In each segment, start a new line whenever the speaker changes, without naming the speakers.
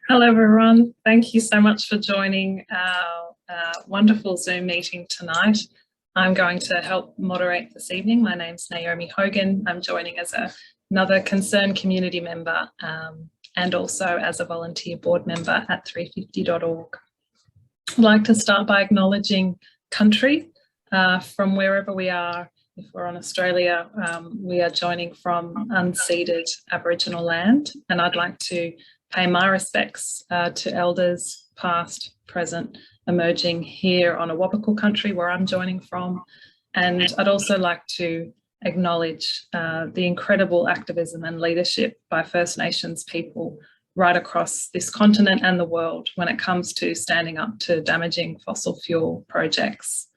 Hello everyone, thank you so much for joining our wonderful Zoom meeting tonight. I'm going to help moderate this evening. My name's Naomi Hogan. I'm joining as another concerned community member and also as a volunteer board member at 350.org. I'd like to start by acknowledging country from wherever we are. If we're on Australia, we are joining from unceded Aboriginal land, and I'd like to pay my respects to elders past, present, emerging here on Awabakal country where I'm joining from. And I'd also like to acknowledge the incredible activism and leadership by First Nations people right across this continent and the world when it comes to standing up to damaging fossil fuel projects.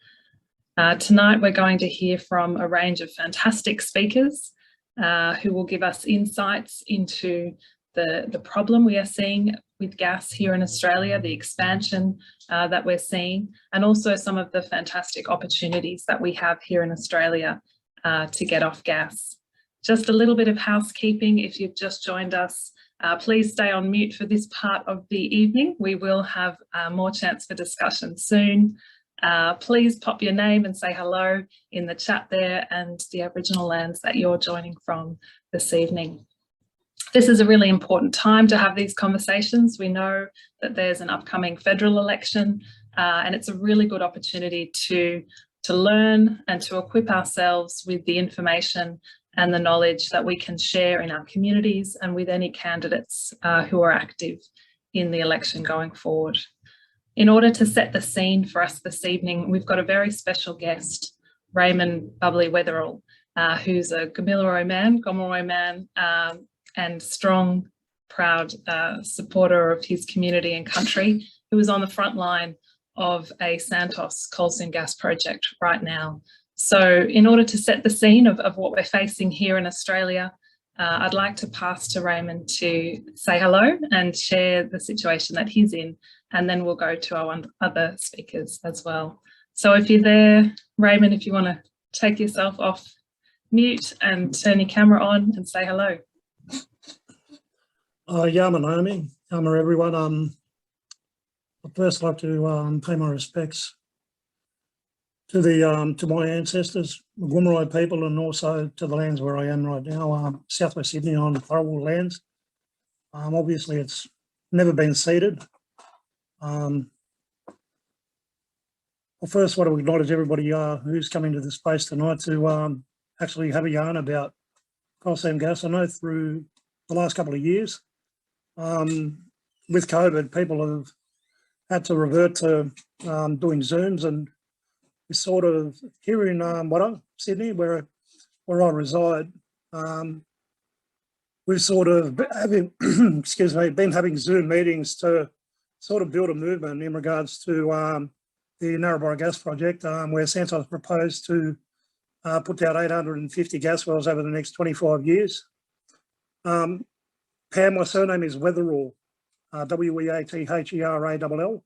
Tonight we're going to hear from a range of fantastic speakers who will give us insights into the problem we are seeing with gas here in Australia, the expansion that we're seeing, and also some of the fantastic opportunities that we have here in Australia to get off gas. Just a little bit of housekeeping. If you've just joined us, please stay on mute for this part of the evening. We will have more chance for discussion soon. Please pop your name and say hello in the chat there and the Aboriginal lands that you're joining from this evening. This is a really important time to have these conversations. We know that there's an upcoming federal election and it's a really good opportunity to learn and to equip ourselves with the information and the knowledge that we can share in our communities and with any candidates who are active in the election going forward. In order to set the scene for us this evening, we've got a very special guest, Raymond Bubbly Wetherill, who's a Gomeroi man, and strong, proud supporter of his community and country, who is on the front line of a Santos coal seam gas project right now. So in order to set the scene of what we're facing here in Australia, I'd like to pass to Raymond to say hello and share the situation that he's in, and then we'll go to our other speakers as well. So if you're there, Raymond, if you want to take yourself off mute and turn your camera on and say hello.
Yama Naomi, Yama everyone. I'd first like to pay my respects to the my ancestors, the Gomeroi people, and also to the lands where I am right now, southwest Sydney on Thurrowood lands. Obviously, it's never been ceded. I first want to acknowledge everybody who's coming to this space tonight to actually have a yarn about coal seam gas. I know through the last couple of years, with COVID, people have had to revert to doing Zooms, and we sort of here in Sydney, where I reside, we've sort of been having Zoom meetings to sort of build a movement in regards to the Narrabri gas project, where Santos proposed to put down 850 gas wells over the next 25 years. Pam, my surname is Wetherill, W-E-A-T-H-E-R-A-L-L.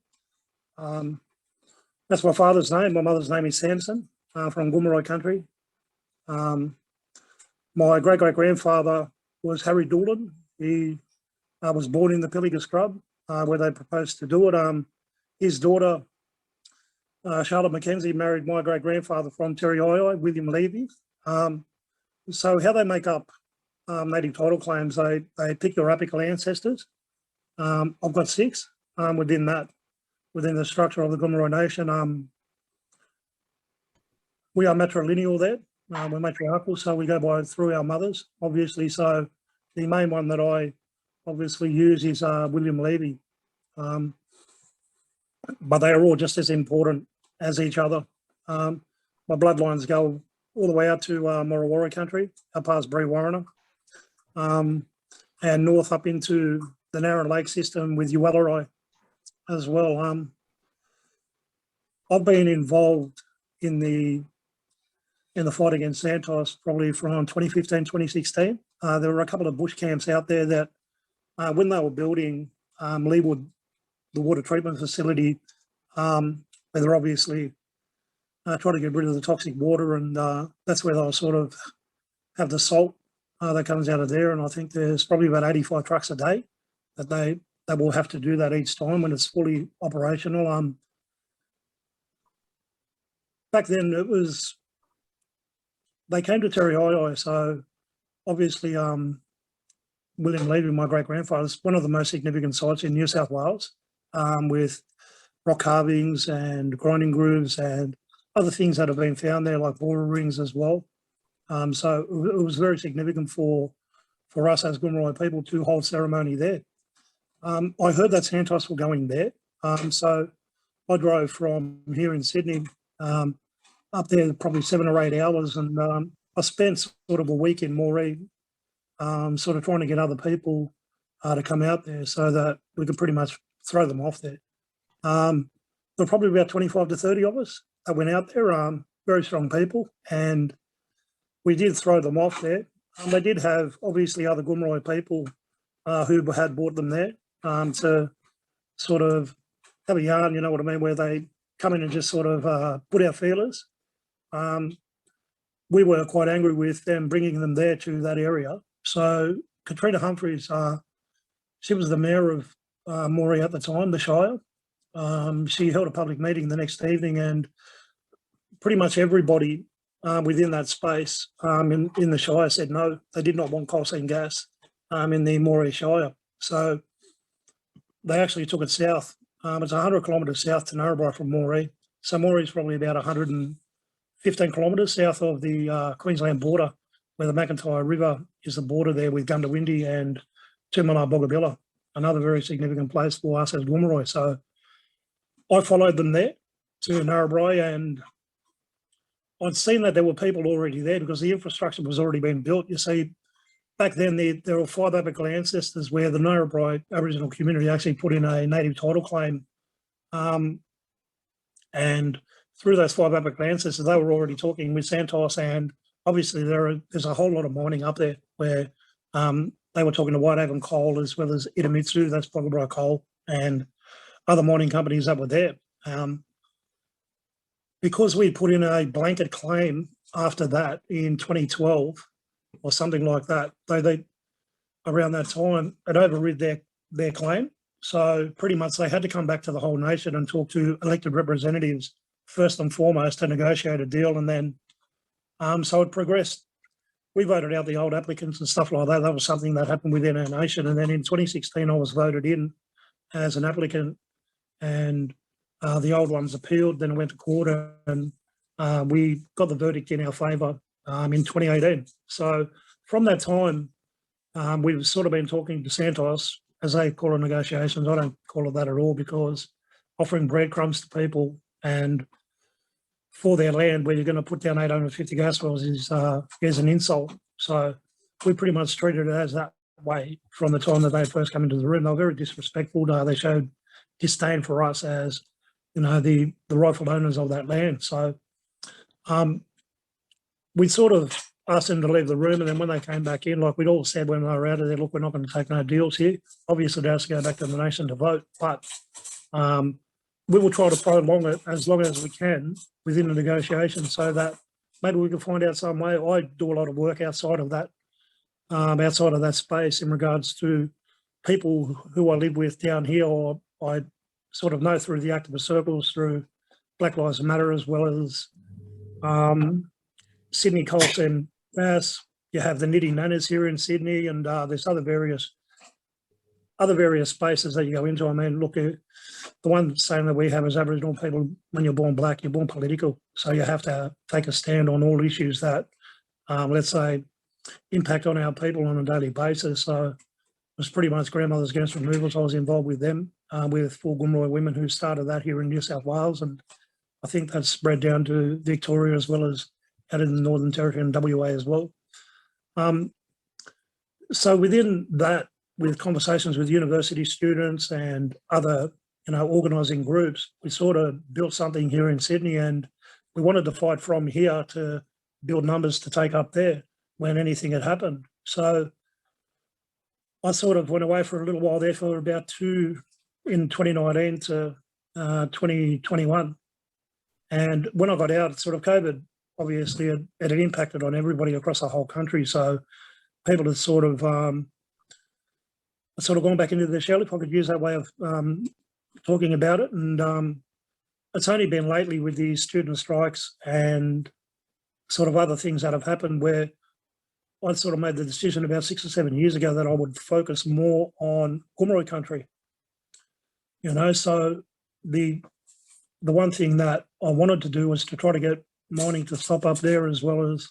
That's my father's name. My mother's name is Samson, from Gomeroi country. My great-great-grandfather was Harry Doolan. He was born in the Pilliga Scrub, where they proposed to do it. His daughter, Charlotte Mackenzie, married my great-grandfather from Terry-Oi, William Levy. So how they make up native title claims, they pick your apical ancestors. I've got 6 within the structure of the Gomeroi Nation. We are matrilineal there. We're matriarchal, so we go through our mothers, obviously. So the main one that I obviously use is William Levy. But they are all just as important as each other. My bloodlines go all the way out to Morawara country, up past Brewarrina, and north up into the Narran Lake system with Uwallerai as well. I've been involved in the fight against Santos probably from 2015, 2016. There were a couple of bush camps out there that when they were building Leewood, the water treatment facility, where they're obviously trying to get rid of the toxic water, and that's where they'll sort of have the salt that comes out of there. And I think there's probably about 85 trucks a day that they that will have to do that each time when it's fully operational. Back then they came to Terry High, so obviously William Levy, my great-grandfather, is one of the most significant sites in New South Wales, with rock carvings and grinding grooves and other things that have been found there, like borer rings as well. So it was very significant for us as Gomeroi people to hold ceremony there. I heard that Santos were going there, so I drove from here in Sydney up there probably 7 or 8 hours, and I spent sort of a week in Moree, sort of trying to get other people to come out there so that we could pretty much throw them off there. There were probably about 25 to 30 of us that went out there, very strong people, and we did throw them off there. They did have, obviously, other Gomeroi people who had bought them there to sort of have a yarn, you know what I mean, where they come in and just sort of put out feelers. We were quite angry with them bringing them there to that area. So Katrina Humphreys, she was the mayor of Moree at the time, the Shire. She held a public meeting the next evening, and pretty much everybody within that space in the Shire said no, they did not want coal seam gas in the Moree Shire. So they actually took it south. It's 100 kilometres south to Narrabri from Moree. So Moree is probably about 115 kilometres south of the Queensland border, where the McIntyre River is the border there with Gundawindi and Tumala Bogabilla, another very significant place for us as Gomeroi. So I followed them there to Narrabri, and I'd seen that there were people already there because the infrastructure was already being built. You see, back then there were 5 Aboriginal ancestors where the Narrabri Aboriginal community actually put in a native title claim. And through those 5 Aboriginal ancestors, they were already talking with Santos, and obviously there's a whole lot of mining up there where they were talking to Whitehaven Coal as well as Idemitsu, that's Bogabri Coal, and other mining companies that were there. Because we put in a blanket claim after that in 2012 or something like that, they around that time, it overrid their claim. So pretty much they had to come back to the whole nation and talk to elected representatives first and foremost to negotiate a deal, and then so it progressed. We voted out the old applicants and stuff like that. That was something that happened within our nation. And then in 2016, I was voted in as an applicant, and the old ones appealed, then it went to court, and we got the verdict in our favour in 2018. So from that time, we've sort of been talking to Santos, as they call it, negotiations. I don't call it that at all, because offering breadcrumbs to people and for their land where you're going to put down 850 gas wells is an insult. So we pretty much treated it as that way from the time that they first came into the room. They were very disrespectful. They showed disdain for us as, you know, the rightful owners of that land. So we sort of asked them to leave the room, and then when they came back in, like we'd all said when they were out of there, look, we're not going to take no deals here. Obviously, they has to go back to the nation to vote, but we will try to prolong it as long as we can within the negotiation, so that maybe we can find out some way. I do a lot of work outside of that space in regards to people who I live with down here, or I sort of know through the activist circles, through Black Lives Matter, as well as Sydney Coal Seam Gas. You have the Nitty Nanas here in Sydney, and there's other various spaces that you go into. I mean, look, the one saying that we have as Aboriginal people, when you're born black, you're born political. So you have to take a stand on all issues that, let's say, impact on our people on a daily basis. So it was pretty much Grandmothers Against Renewables. I was involved with them, with 4 Gomeroi women who started that here in New South Wales. And I think that's spread down to Victoria as well as out in the Northern Territory and WA as well. So within that, with conversations with university students and other, organising groups, we sort of built something here in Sydney, and we wanted to fight from here to build numbers to take up there when anything had happened. So I sort of went away for a little while there for about in 2019 to 2021. And when I got out, sort of COVID, obviously, it had impacted on everybody across the whole country. So people had sort of sort of gone back into the shell, if I could use that way of talking about it. And it's only been lately with the student strikes and sort of other things that have happened where I sort of made the decision about 6 or 7 years ago that I would focus more on Gomeroi country. So the one thing that I wanted to do was to try to get mining to stop up there, as well as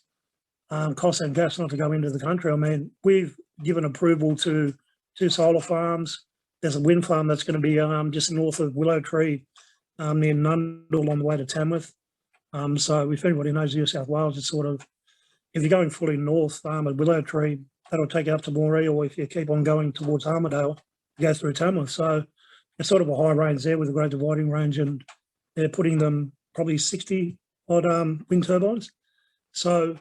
coal and gas not to go into the country. I mean, we've given approval to 2 solar farms. There's a wind farm that's going to be just north of Willow Tree, near Nundle on the way to Tamworth. So if anybody knows New South Wales, it's sort of, if you're going fully north at Willow Tree, that'll take you up to Moree, or if you keep on going towards Armidale, you go through Tamworth. So it's sort of a high range there with a great dividing range, and they're putting them probably 60 odd wind turbines. So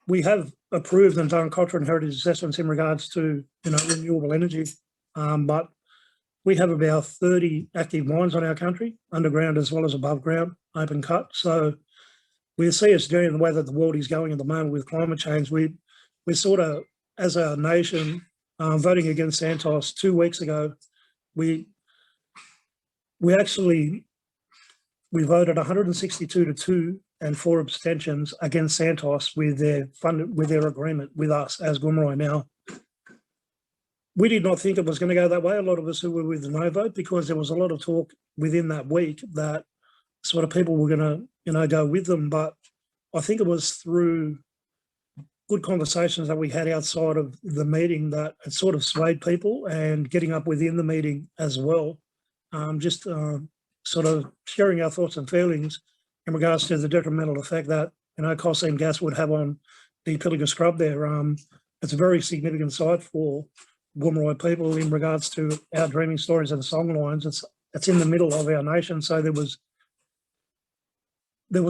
we have approved and done cultural and heritage assessments in regards to renewable energy, but we have about 30 active mines on our country, underground as well as above ground, open cut. So we see us doing the way that the world is going at the moment with climate change. We're sort of, as a nation, voting against Santos 2 weeks ago. We voted 162 to 2 and 4 abstentions against Santos with their agreement with us as Gomeroi. Now, we did not think it was going to go that way. A lot of us who were with the no vote, because there was a lot of talk within that week that sort of people were going to go with them. But I think it was through good conversations that we had outside of the meeting that it sort of swayed people, and getting up within the meeting as well, sort of sharing our thoughts and feelings in regards to the detrimental effect that coal seam gas would have on the Pilliga scrub there. It's a very significant site for Gomeroi people in regards to our dreaming stories and songlines. It's in the middle of our nation, so there was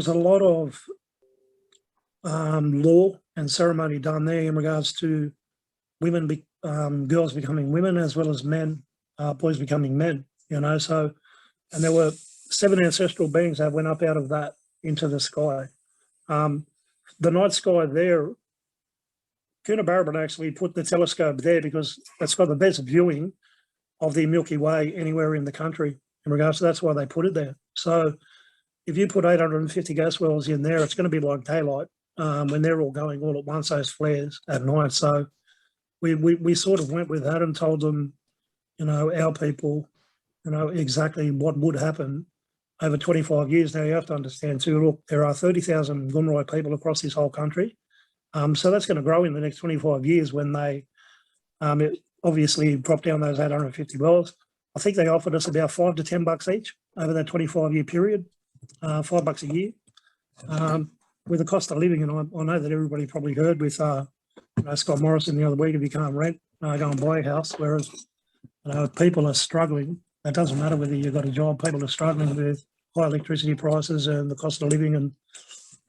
a lot of law and ceremony done there in regards to girls becoming women, as well as boys becoming men. So, and there were 7 ancestral beings that went up out of that into the sky. The night sky there, Coonabarabran actually put the telescope there because it's got the best viewing of the Milky Way anywhere in the country in regards to, that's why they put it there. So if you put 850 gas wells in there, it's going to be like daylight when they're all going all at once, those flares at night. So we sort of went with that and told them, our people, exactly what would happen over 25 years. Now, you have to understand too, look, there are 30,000 Gomeroi people across this whole country. So that's going to grow in the next 25 years when they obviously drop down those 850 wells. I think they offered us about $5 to $10 each over that 25-year period, $5 a year. With the cost of living, and I know that everybody probably heard with Scott Morrison the other week, if you can't rent, go and buy a house, whereas people are struggling. It doesn't matter whether you've got a job, people are struggling with high electricity prices and the cost of living. And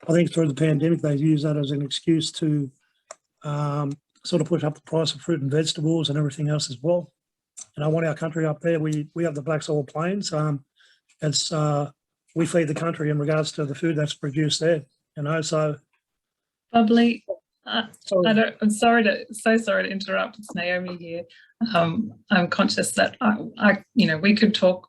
I think through the pandemic, they've used that as an excuse to sort of push up the price of fruit and vegetables and everything else as well. And I want our country up there. We have the Black Soil Plains. We feed the country in regards to the food that's produced there. So
Bubbly. I'm sorry to interrupt. It's Naomi here. I'm conscious that we could talk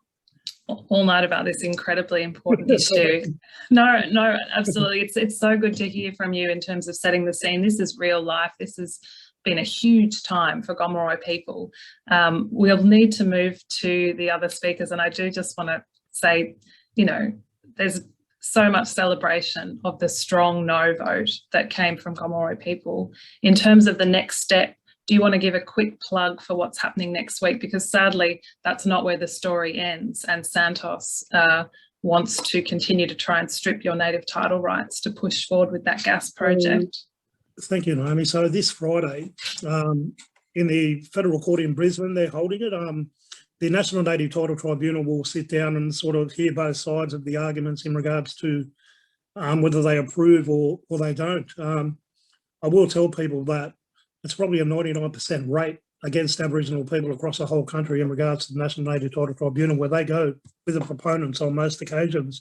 all night about this incredibly important issue. No, absolutely. It's so good to hear from you in terms of setting the scene. This is real life. This has been a huge time for Gomeroi people. We'll need to move to the other speakers, and I do just want to say, there's so much celebration of the strong no vote that came from Gomeroi people. In terms of the next step, do you want to give a quick plug for what's happening next week? Because sadly, that's not where the story ends, and Santos wants to continue to try and strip your native title rights to push forward with that gas project.
Thank you, Naomi. So this Friday, in the federal court in Brisbane, they're holding it. The National Native Title Tribunal will sit down and sort of hear both sides of the arguments in regards to whether they approve or they don't. I will tell people that it's probably a 99% rate against Aboriginal people across the whole country in regards to the National Native Title Tribunal, where they go with the proponents on most occasions.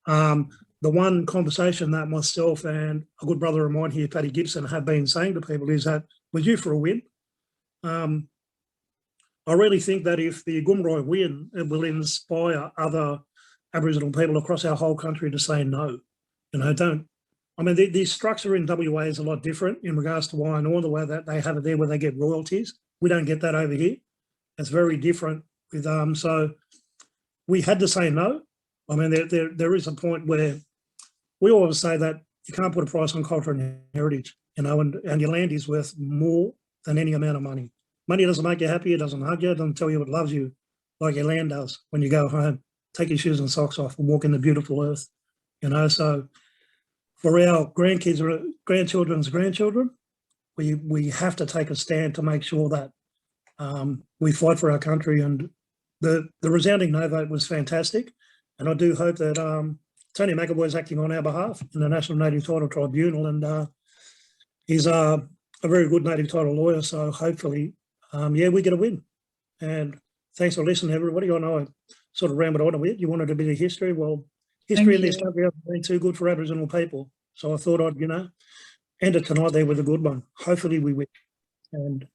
The one conversation that myself and a good brother of mine here, Paddy Gibson, have been saying to people is that we're due for a win. I really think that if the Goomera win, it will inspire other Aboriginal people across our whole country to say no. You know, don't. I mean, the structure in WA is a lot different in regards to wine or the way that they have it there where they get royalties. We don't get that over here. It's very different with so we had to say no. I mean, there is a point where we always say that you can't put a price on culture and heritage, you know, and your land is worth more than any amount of money. Money doesn't make you happy, it doesn't hug you, it doesn't tell you it loves you like your land does when you go home, take your shoes and socks off and walk in the beautiful earth, you know. So for our grandkids or grandchildren's grandchildren, we have to take a stand to make sure that we fight for our country. And the resounding no vote was fantastic. And I do hope that Tony McAvoy is acting on our behalf in the National Native Title Tribunal, and he's a very good native title lawyer. So hopefully, yeah, we get a win. And thanks for listening, everybody. I know I sort of rambled on a bit. You wanted a bit of history. Well, history in this country hasn't been too good for Aboriginal people. So I thought I'd, you know, end it tonight there with a good one. Hopefully we win. And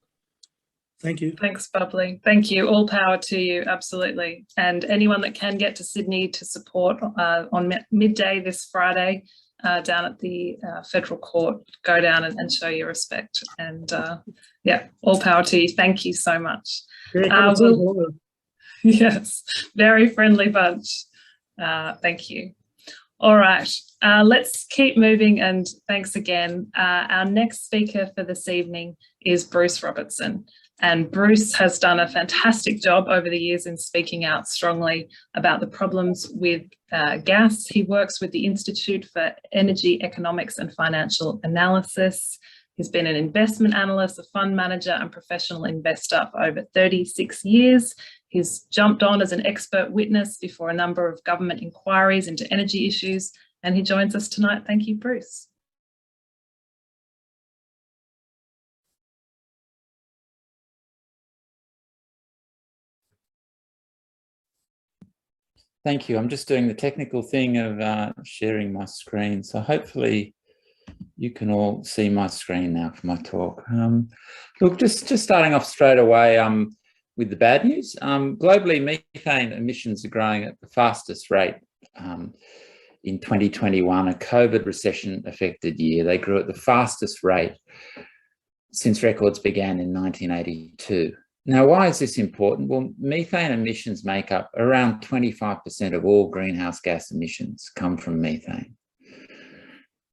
thank you.
Thanks, Bubbly. Thank you. All power to you. Absolutely. And anyone that can get to Sydney to support on midday this Friday down at the Federal Court, go down and show your respect. And yeah, all power to you. Thank you so much.
Yeah,
yes, very friendly bunch. Thank you. All right, let's keep moving, and thanks again. Our next speaker for this evening is Bruce Robertson. And Bruce has done a fantastic job over the years in speaking out strongly about the problems with gas. He works with the Institute for Energy Economics and Financial Analysis. He's been an investment analyst, a fund manager and professional investor for over 36 years. He's jumped on as an expert witness before a number of government inquiries into energy issues, and he joins us tonight. Thank you, Bruce.
Thank you. I'm just doing the technical thing of sharing my screen. So hopefully you can all see my screen now for my talk. Look, just starting off straight away with the bad news. Globally, methane emissions are growing at the fastest rate in 2021, a COVID recession affected year. They grew at the fastest rate since records began in 1982. Now, why is this important? Well, methane emissions make up around 25% of all greenhouse gas emissions come from methane.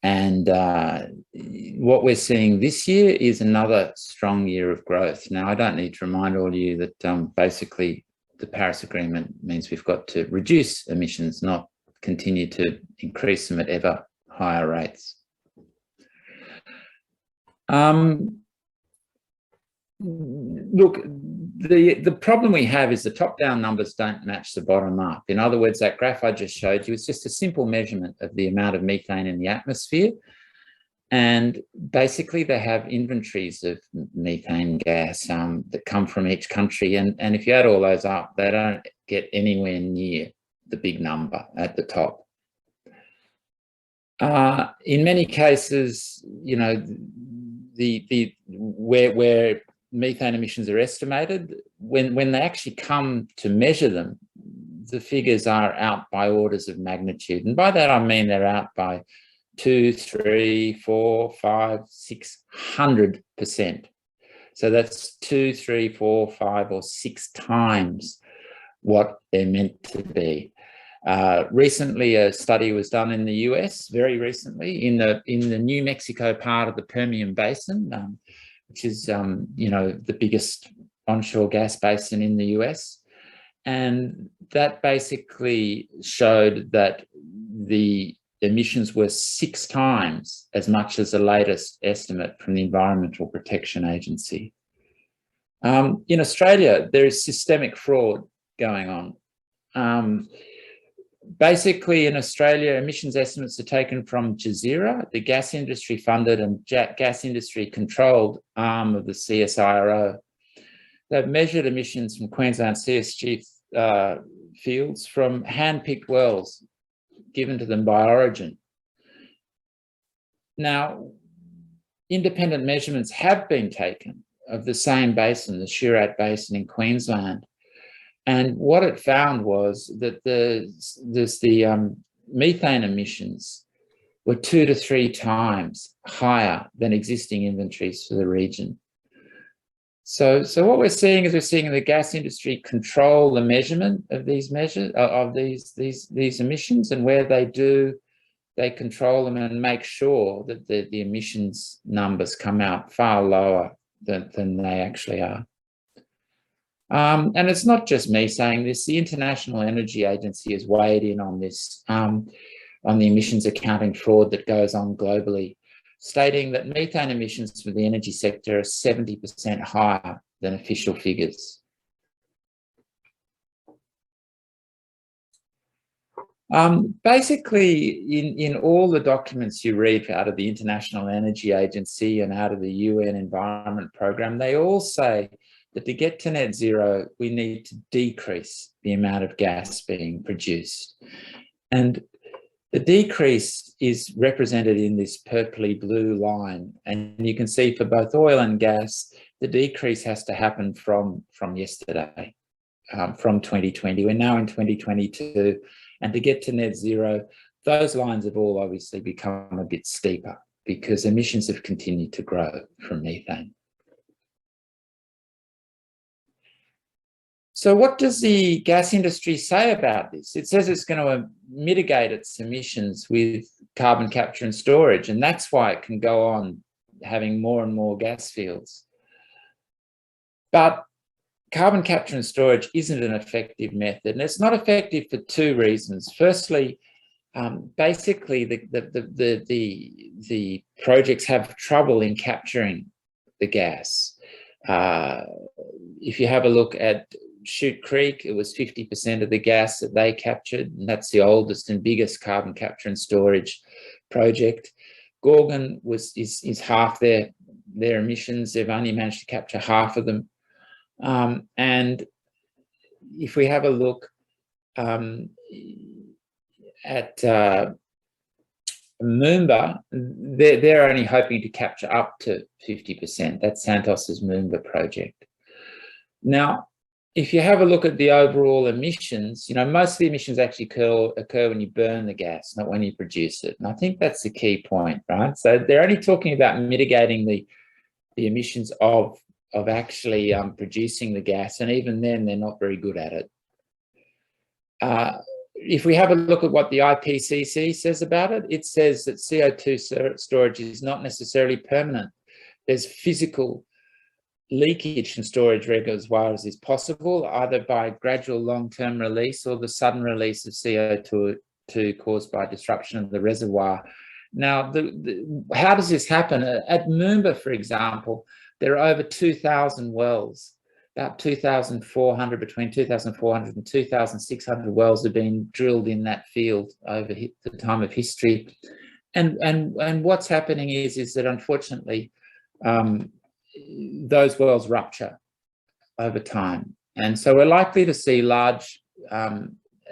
And what we're seeing this year is another strong year of growth. Now, I don't need to remind all of you that basically the Paris Agreement means we've got to reduce emissions, not continue to increase them at ever higher rates. Look, the problem we have is the top-down numbers don't match the bottom-up. In other words, that graph I just showed you is just a simple measurement of the amount of methane in the atmosphere. And basically, they have inventories of methane gas that come from each country. And if you add all those up, they don't get anywhere near the big number at the top. In many cases, you know, where methane emissions are estimated, when they actually come to measure them, the figures are out by orders of magnitude. And by that, I mean they're out by 2, 3, 4, 5, 600%. So that's 2, 3, 4, 5, or 6 times what they're meant to be. Recently, a study was done in the US, very recently, in the New Mexico part of the Permian Basin, which is, you know, the biggest onshore gas basin in the US. And that basically showed that the emissions were 6 times as much as the latest estimate from the Environmental Protection Agency. In Australia, there is systemic fraud going on. Basically, in Australia, emissions estimates are taken from Jazeera, the gas industry funded and gas industry controlled arm of the CSIRO. They've measured emissions from Queensland CSG fields from hand-picked wells given to them by Origin. Now, independent measurements have been taken the same basin, the Surat Basin in Queensland. And what it found was that the methane emissions were 2 to 3 times higher than existing inventories for the region. So what we're seeing is the gas industry control the measurement of these these emissions, and where they do, they control them and make sure that the emissions numbers come out far lower than they actually are. And it's not just me saying this. The International Energy Agency has weighed in on this, on the emissions accounting fraud that goes on globally, stating that methane emissions for the energy sector are 70% higher than official figures. Basically, in all the documents you read out of the International Energy Agency and out of the UN Environment Programme, they all say that to get to net zero, we need to decrease the amount of gas being produced. And the decrease is represented in this purpley blue line. And you can see for both oil and gas, the decrease has to happen from yesterday, from 2020. We're now in 2022. And to get to net zero, those lines have all obviously become a bit steeper because emissions have continued to grow from methane. So what does the gas industry say about this? It says it's going to mitigate its emissions with carbon capture and storage, and that's why it can go on having more and more gas fields. But carbon capture and storage isn't an effective method, and it's not effective for 2 reasons. Firstly, basically the projects have trouble in capturing the gas. If you have a look at Chute Creek, it was 50% of the gas that they captured, and that's the oldest and biggest carbon capture and storage project. Gorgon is half their emissions. They've only managed to capture half of them. And if we have a look at Moomba, they're only hoping to capture up to 50%. That's Santos's Moomba project. Now, if you have a look at the overall emissions, you know, most of the emissions actually occur when you burn the gas, not when you produce it. And I think that's the key point, right? So they're only talking about mitigating the emissions of actually producing the gas, and even then they're not very good at it. If we have a look at what the IPCC says about it, it says that CO2 storage is not necessarily permanent. There's physical leakage from storage reservoirs is possible, either by gradual long-term release or the sudden release of CO2 caused by disruption of the reservoir. Now, how does this happen? At Moomba, for example, there are over 2,000 wells, about 2,400, between 2,400 and 2,600 wells have been drilled in that field over the time of history. And what's happening is that unfortunately, those wells rupture over time. And so we're likely to see large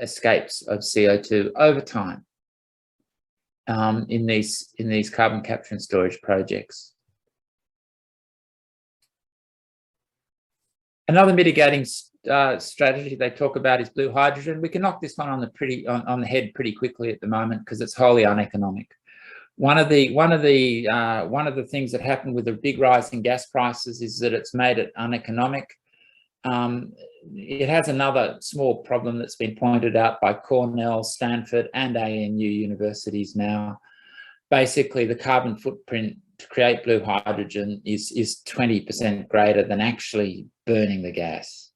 escapes of CO2 over time in these carbon capture and storage projects. Another mitigating strategy they talk about is blue hydrogen. We can knock this one on the head pretty quickly at the moment because it's wholly uneconomic. One of the things that happened with the big rise in gas prices is that it's made it uneconomic. It has another small problem that's been pointed out by Cornell, Stanford, and ANU universities now. Basically, the carbon footprint to create blue hydrogen is 20% greater than actually burning the gas.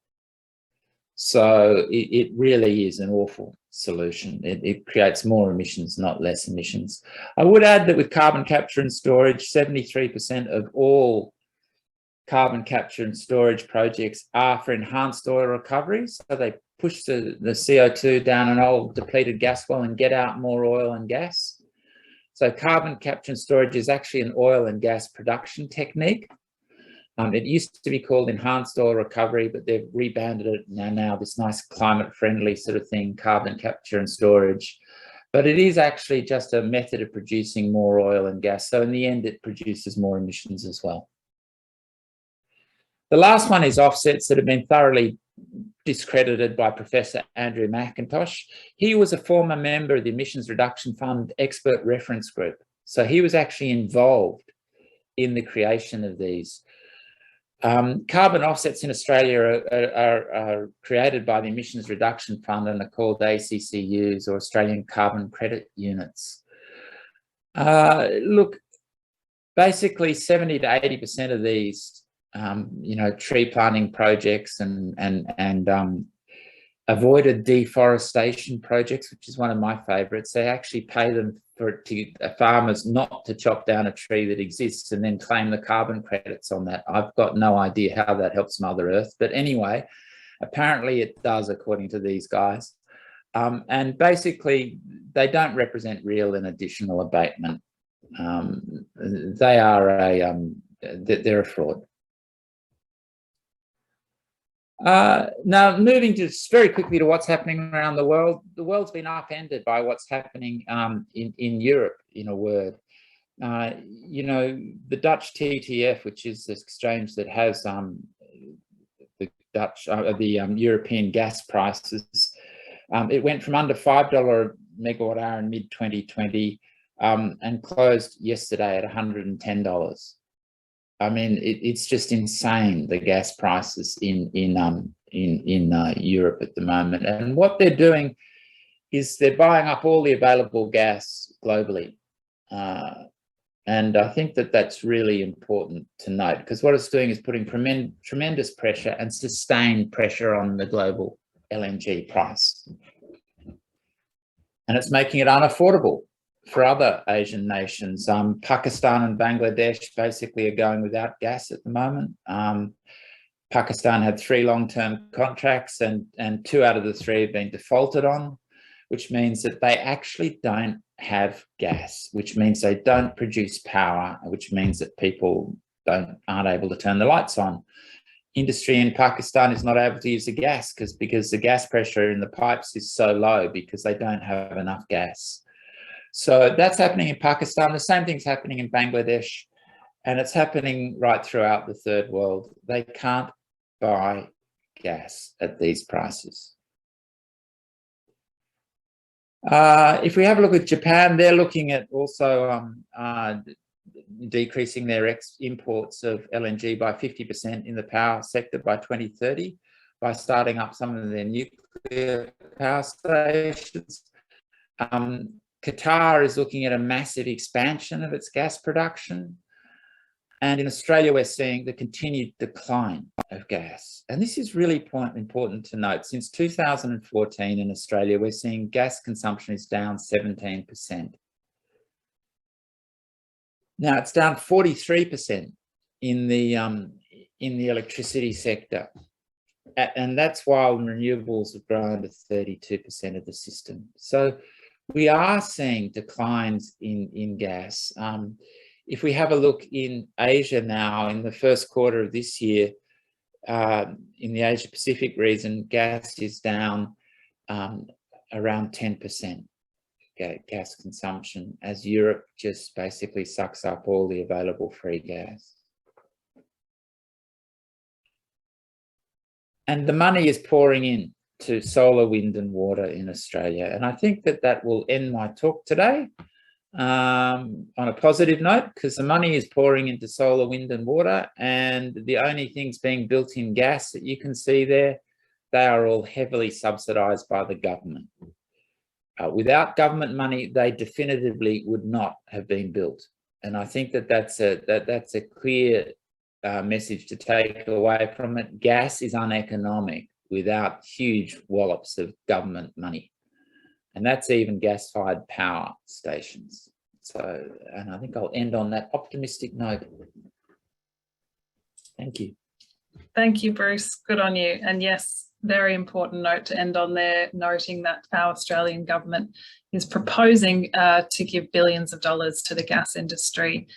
So it really is an awful solution. It creates more emissions, not less emissions. I would add that with carbon capture and storage, 73% of all carbon capture and storage projects are for enhanced oil recovery. So they push the CO2 down an old depleted gas well and get out more oil and gas. So carbon capture and storage is actually an oil and gas production technique. It used to be called enhanced oil recovery, but they've rebranded it now this nice climate-friendly sort of thing, carbon capture and storage. But it is actually just a method of producing more oil and gas. So in the end, it produces more emissions as well. The last one is offsets that have been thoroughly discredited by Professor Andrew McIntosh. He was a former member of the Emissions Reduction Fund Expert Reference Group. So he was actually involved in the creation of these. Carbon offsets in Australia are created by the Emissions Reduction Fund and are called ACCUs, or Australian Carbon Credit Units. Look, basically 70 to 80% of these, tree planting projects and avoided deforestation projects, which is one of my favourites, they actually pay them for farmers not to chop down a tree that exists and then claim the carbon credits on that. I've got no idea how that helps Mother Earth, but anyway, apparently it does, according to these guys. And basically, they don't represent real and additional abatement. They are they're a fraud. Now, moving just very quickly to what's happening around the world. The world's been upended by what's happening in Europe, in a word. The Dutch TTF, which is this exchange that has the European gas prices, it went from under $5 a megawatt hour in mid-2020 and closed yesterday at $110. I mean, it's just insane, the gas prices in Europe at the moment. And what they're doing is they're buying up all the available gas globally. And I think that that's really important to note, because what it's doing is putting tremendous pressure and sustained pressure on the global LNG price. And it's making it unaffordable for other Asian nations. Pakistan and Bangladesh basically are going without gas at the moment. Pakistan had 3 long-term contracts and 2 out of the 3 have been defaulted on, which means that they actually don't have gas, which means they don't produce power, which means that people aren't able to turn the lights on. Industry in Pakistan is not able to use the gas because the gas pressure in the pipes is so low because they don't have enough gas. So that's happening in Pakistan. The same thing's happening in Bangladesh, and it's happening right throughout the third world. They can't buy gas at these prices. If we have a look at Japan, they're looking at also decreasing their imports of LNG by 50% in the power sector by 2030 by starting up some of their nuclear power stations. Qatar is looking at a massive expansion of its gas production. And in Australia, we're seeing the continued decline of gas. And this is really important to note. Since 2014 in Australia, we're seeing gas consumption is down 17%. Now it's down 43% in the electricity sector. And that's while renewables have grown to 32% of the system. So we are seeing declines in gas. If we have a look in Asia now, in the first quarter of this year, in the Asia Pacific region, gas is down around 10%, gas consumption, as Europe just basically sucks up all the available free gas. And the money is pouring in to solar, wind and water in Australia. And I think that that will end my talk today on a positive note, because the money is pouring into solar, wind and water, and the only things being built in gas that you can see there, they are all heavily subsidised by the government. Without government money, they definitively would not have been built. And I think that that's a clear message to take away from it. Gas is uneconomic without huge wallops of government money. And that's even gas-fired power stations. So, and I think I'll end on that optimistic note. Thank you.
Thank you, Bruce. Good on you. And yes, very important note to end on there, noting that our Australian government is proposing to give billions of dollars to the gas industry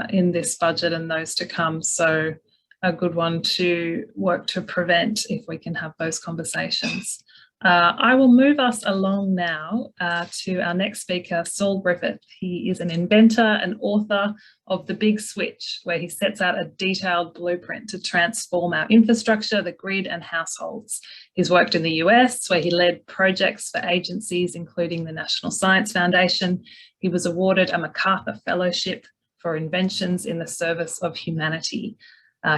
in this budget and those to come. So a good one to work to prevent if we can have those conversations. I will move us along now to our next speaker, Saul Griffith. He is an inventor and author of The Big Switch, where he sets out a detailed blueprint to transform our infrastructure, the grid and households. He's worked in the US, where he led projects for agencies, including the National Science Foundation. He was awarded a MacArthur Fellowship for inventions in the service of humanity.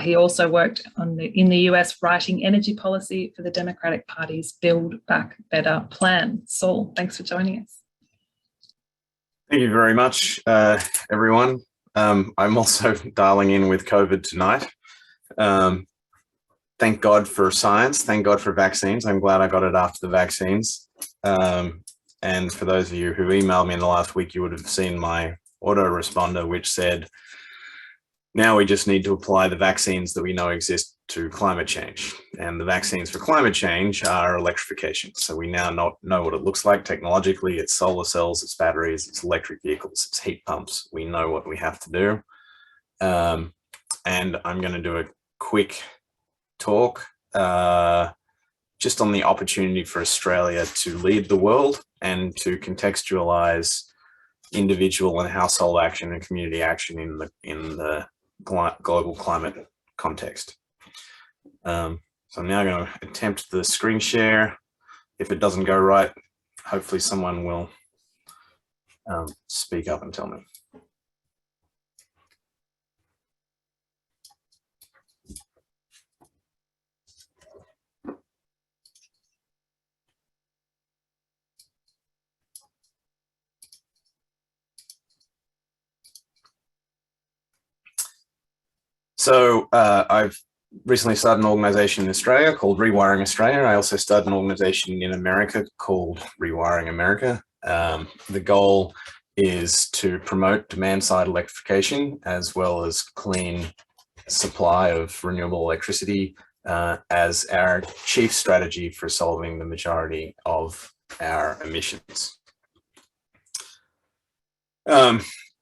He also worked in the US writing energy policy for the Democratic Party's Build Back Better plan. Saul, thanks for joining us.
Thank you very much, everyone. I'm also dialing in with COVID tonight. Thank God for science. Thank God for vaccines. I'm glad I got it after the vaccines. And for those of you who emailed me in the last week, you would have seen my autoresponder, which said, now we just need to apply the vaccines that we know exist to climate change. And the vaccines for climate change are electrification. So we now know what it looks like technologically. It's solar cells, it's batteries, it's electric vehicles, it's heat pumps. We know what we have to do. And I'm going to do a quick talk just on the opportunity for Australia to lead the world and to contextualize individual and household action and community action in the global climate context. So I'm now going to attempt the screen share. If it doesn't go right, hopefully someone will speak up and tell me. So I've recently started an organization in Australia called Rewiring Australia. I also started an organization in America called Rewiring America. The goal is to promote demand-side electrification as well as clean supply of renewable electricity as our chief strategy for solving the majority of our emissions.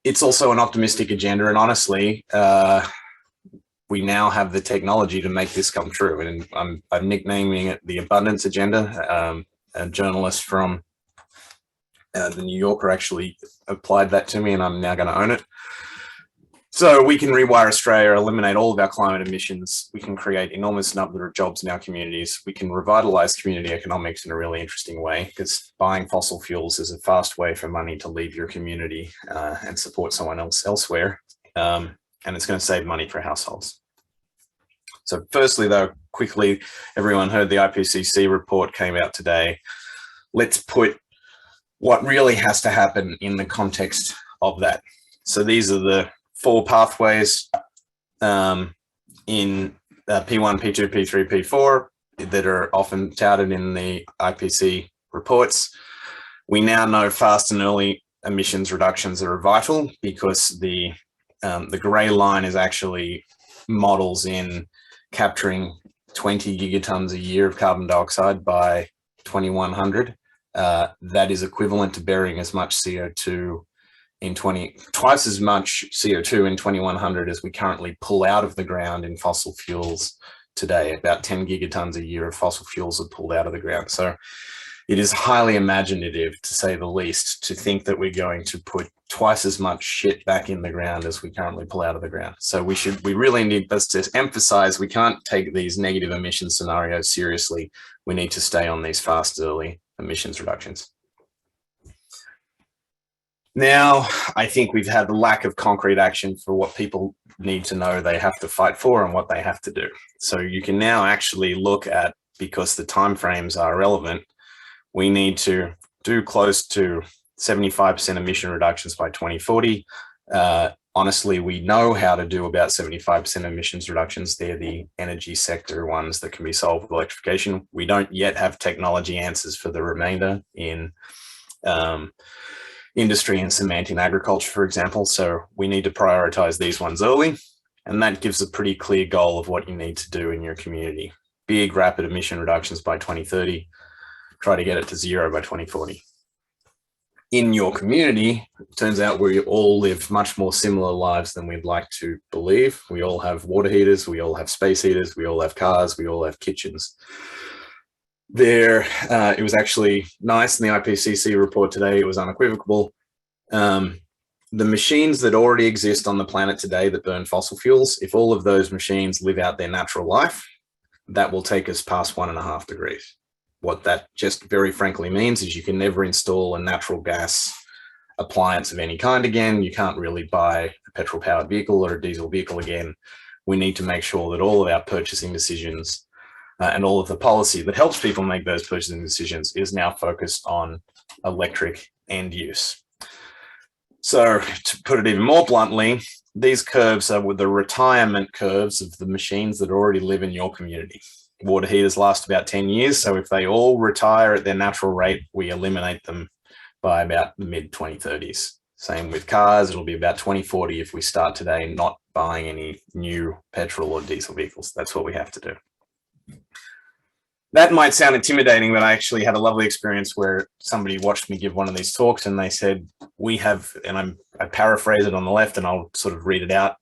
It's also an optimistic agenda, and honestly, we now have the technology to make this come true. And I'm nicknaming it the abundance agenda. A journalist from the New Yorker actually applied that to me, and I'm now going to own it. So we can rewire Australia, eliminate all of our climate emissions. We can create enormous number of jobs in our communities. We can revitalize community economics in a really interesting way, because buying fossil fuels is a fast way for money to leave your community and support someone else elsewhere. And it's going to save money for households. So firstly, though, quickly, everyone heard the IPCC report came out today. Let's put what really has to happen in the context of that. So these are the 4 pathways in P1, P2, P3, P4 that are often touted in the IPCC reports. We now know fast and early emissions reductions are vital, because the gray line is actually models in capturing 20 gigatons a year of carbon dioxide by 2100. That is equivalent to burying as much CO2 in twice as much CO2 in 2100 as we currently pull out of the ground in fossil fuels today. About 10 gigatons a year of fossil fuels are pulled out of the ground. So it is highly imaginative, to say the least, to think that we're going to put twice as much shit back in the ground as we currently pull out of the ground. So we really need us to emphasize we can't take these negative emission scenarios seriously. We need to stay on these fast early emissions reductions. Now, I think we've had the lack of concrete action for what people need to know they have to fight for and what they have to do. So you can now actually look at, because the timeframes are relevant, we need to do close to 75% emission reductions by 2040. Honestly, we know how to do about 75% emissions reductions. They're the energy sector ones that can be solved with electrification. We don't yet have technology answers for the remainder in industry and cement in agriculture, for example. So we need to prioritize these ones early. And that gives a pretty clear goal of what you need to do in your community. Big, rapid emission reductions by 2030. Try to get it to 0 by 2040. In your community, it turns out we all live much more similar lives than we'd like to believe. We all have water heaters, we all have space heaters, we all have cars, we all have kitchens. it was actually nice in the IPCC report today. It was unequivocal. The machines that already exist on the planet today that burn fossil fuels, if all of those machines live out their natural life, that will take us past 1.5 degrees. What that just very frankly means is you can never install a natural gas appliance of any kind again. You can't really buy a petrol powered vehicle or a diesel vehicle again. We need to make sure that all of our purchasing decisions and all of the policy that helps people make those purchasing decisions is now focused on electric end use. So to put it even more bluntly, these curves are with the retirement curves of the machines that already live in your community. Water heaters last about 10 years. So if they all retire at their natural rate, we eliminate them by about the mid 2030s. Same with cars. It'll be about 2040 if we start today not buying any new petrol or diesel vehicles. That's what we have to do. That might sound intimidating, but I actually had a lovely experience where somebody watched me give one of these talks and they said, we have, and I paraphrase it on the left and I'll sort of read it out.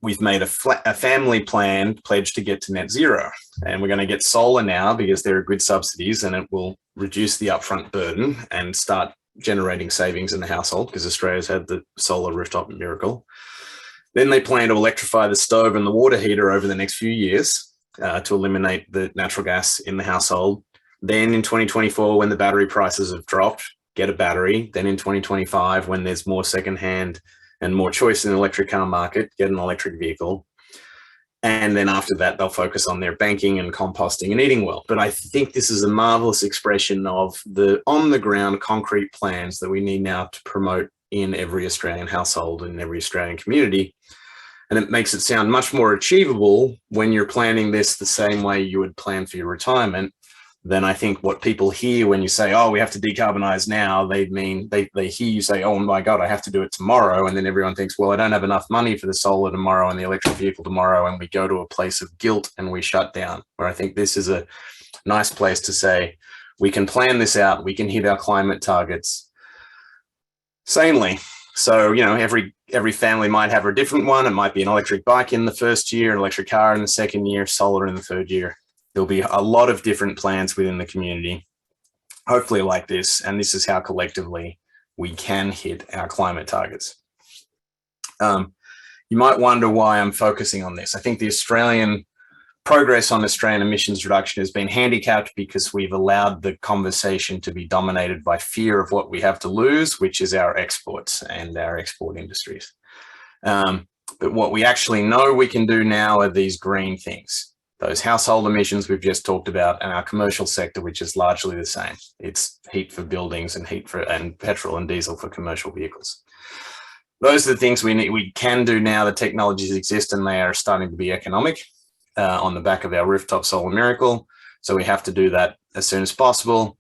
We've made a family plan pledge to get to net zero, and we're going to get solar now because there are good subsidies and it will reduce the upfront burden and start generating savings in the household because Australia's had the solar rooftop miracle. Then they plan to electrify the stove and the water heater over the next few years to eliminate the natural gas in the household. Then in 2024, when the battery prices have dropped, get a battery. Then in 2025, when there's more secondhand and more choice in the electric car market, get an electric vehicle. And then after that, they'll focus on their banking and composting and eating well. But I think this is a marvelous expression of the on-the-ground concrete plans that we need now to promote in every Australian household and every Australian community. And it makes it sound much more achievable when you're planning this the same way you would plan for your retirement than I think what people hear when you say, oh, we have to decarbonize now. They mean, they hear you say, oh my God, I have to do it tomorrow. And then everyone thinks, well, I don't have enough money for the solar tomorrow and the electric vehicle tomorrow. And we go to a place of guilt and we shut down, where I think this is a nice place to say, we can plan this out. We can hit our climate targets sanely. So, you know, every family might have a different one. It might be an electric bike in the first year, an electric car in the second year, solar in the third year. There'll be a lot of different plans within the community, hopefully like this. And this is how collectively we can hit our climate targets. You might wonder why I'm focusing on this. I think the Australian progress on Australian emissions reduction has been handicapped because we've allowed the conversation to be dominated by fear of what we have to lose, which is our exports and our export industries. But what we actually know we can do now are these green things. Those household emissions we've just talked about, and our commercial sector, which is largely the same. It's heat for buildings and and petrol and diesel for commercial vehicles. Those are the things we can do now. The technologies exist and they are starting to be economic on the back of our rooftop solar miracle. So we have to do that as soon as possible.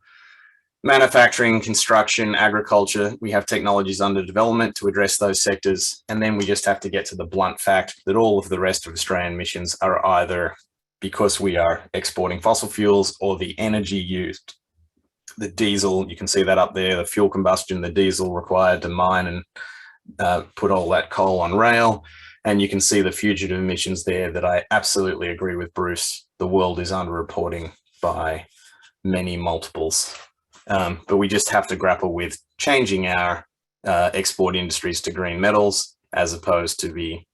Manufacturing, construction, agriculture, we have technologies under development to address those sectors. And then we just have to get to the blunt fact that all of the rest of Australian emissions are either because we are exporting fossil fuels or the energy used. The diesel, you can see that up there, the fuel combustion, the diesel required to mine and put all that coal on rail. And you can see the fugitive emissions there that I absolutely agree with Bruce. The world is underreporting by many multiples. But we just have to grapple with changing our export industries to green metals as opposed to be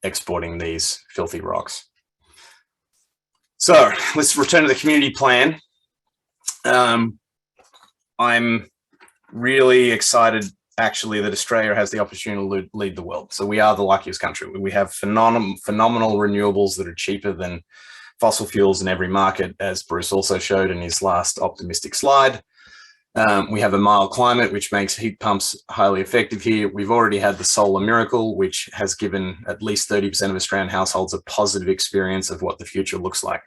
exporting these filthy rocks. So let's return to the community plan. I'm really excited actually that Australia has the opportunity to lead the world. So we are the luckiest country. We have phenomenal renewables that are cheaper than fossil fuels in every market, as Bruce also showed in his last optimistic slide. We have a mild climate, which makes heat pumps highly effective here. We've already had the solar miracle, which has given at least 30% of Australian households a positive experience of what the future looks like.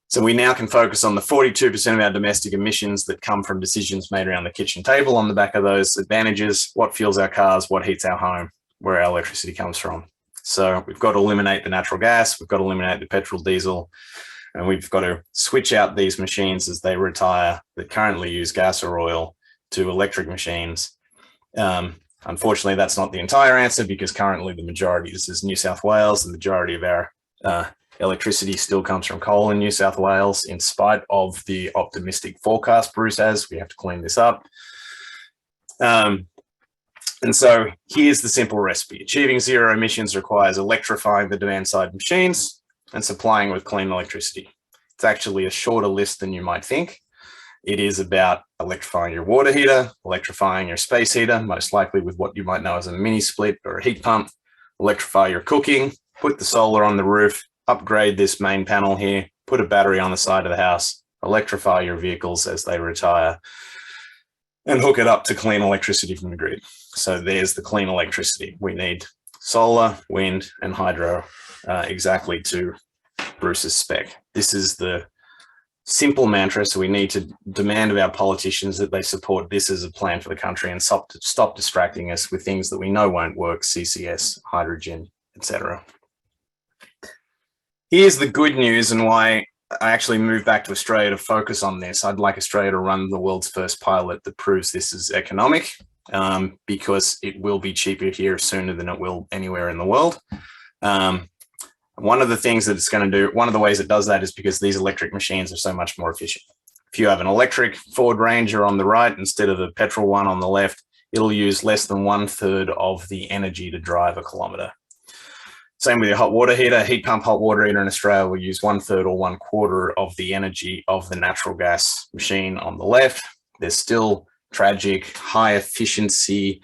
So we now can focus on the 42% of our domestic emissions that come from decisions made around the kitchen table on the back of those advantages, what fuels our cars, what heats our home, where our electricity comes from. So we've got to eliminate the natural gas, we've got to eliminate the petrol, diesel, and we've got to switch out these machines as they retire that currently use gas or oil to electric machines. Unfortunately, that's not the entire answer because currently the majority, this is New South Wales, the majority of our Electricity still comes from coal in New South Wales, in spite of the optimistic forecast Bruce has. We have to clean this up. And so here's the simple recipe. Achieving zero emissions requires electrifying the demand side machines and supplying with clean electricity. It's actually a shorter list than you might think. It is about electrifying your water heater, electrifying your space heater, most likely with what you might know as a mini split or a heat pump, electrify your cooking, put the solar on the roof, upgrade this main panel here, put a battery on the side of the house, electrify your vehicles as they retire, and hook it up to clean electricity from the grid. So there's the clean electricity. We need solar, wind, and hydro exactly to Bruce's spec. This is the simple mantra. So we need to demand of our politicians that they support this as a plan for the country and stop distracting us with things that we know won't work, CCS, hydrogen, etc. Here's the good news and why I actually moved back to Australia to focus on this. I'd like Australia to run the world's first pilot that proves this is economic, because it will be cheaper here sooner than it will anywhere in the world. One of the things that it's going to do, one of the ways it does that is because these electric machines are so much more efficient. If you have an electric Ford Ranger on the right instead of a petrol one on the left, it'll use less than 1/3 of the energy to drive a kilometre. Same with your hot water heater. Heat pump hot water heater in Australia will use 1/3 or 1/4 of the energy of the natural gas machine on the left. There's still tragic, high efficiency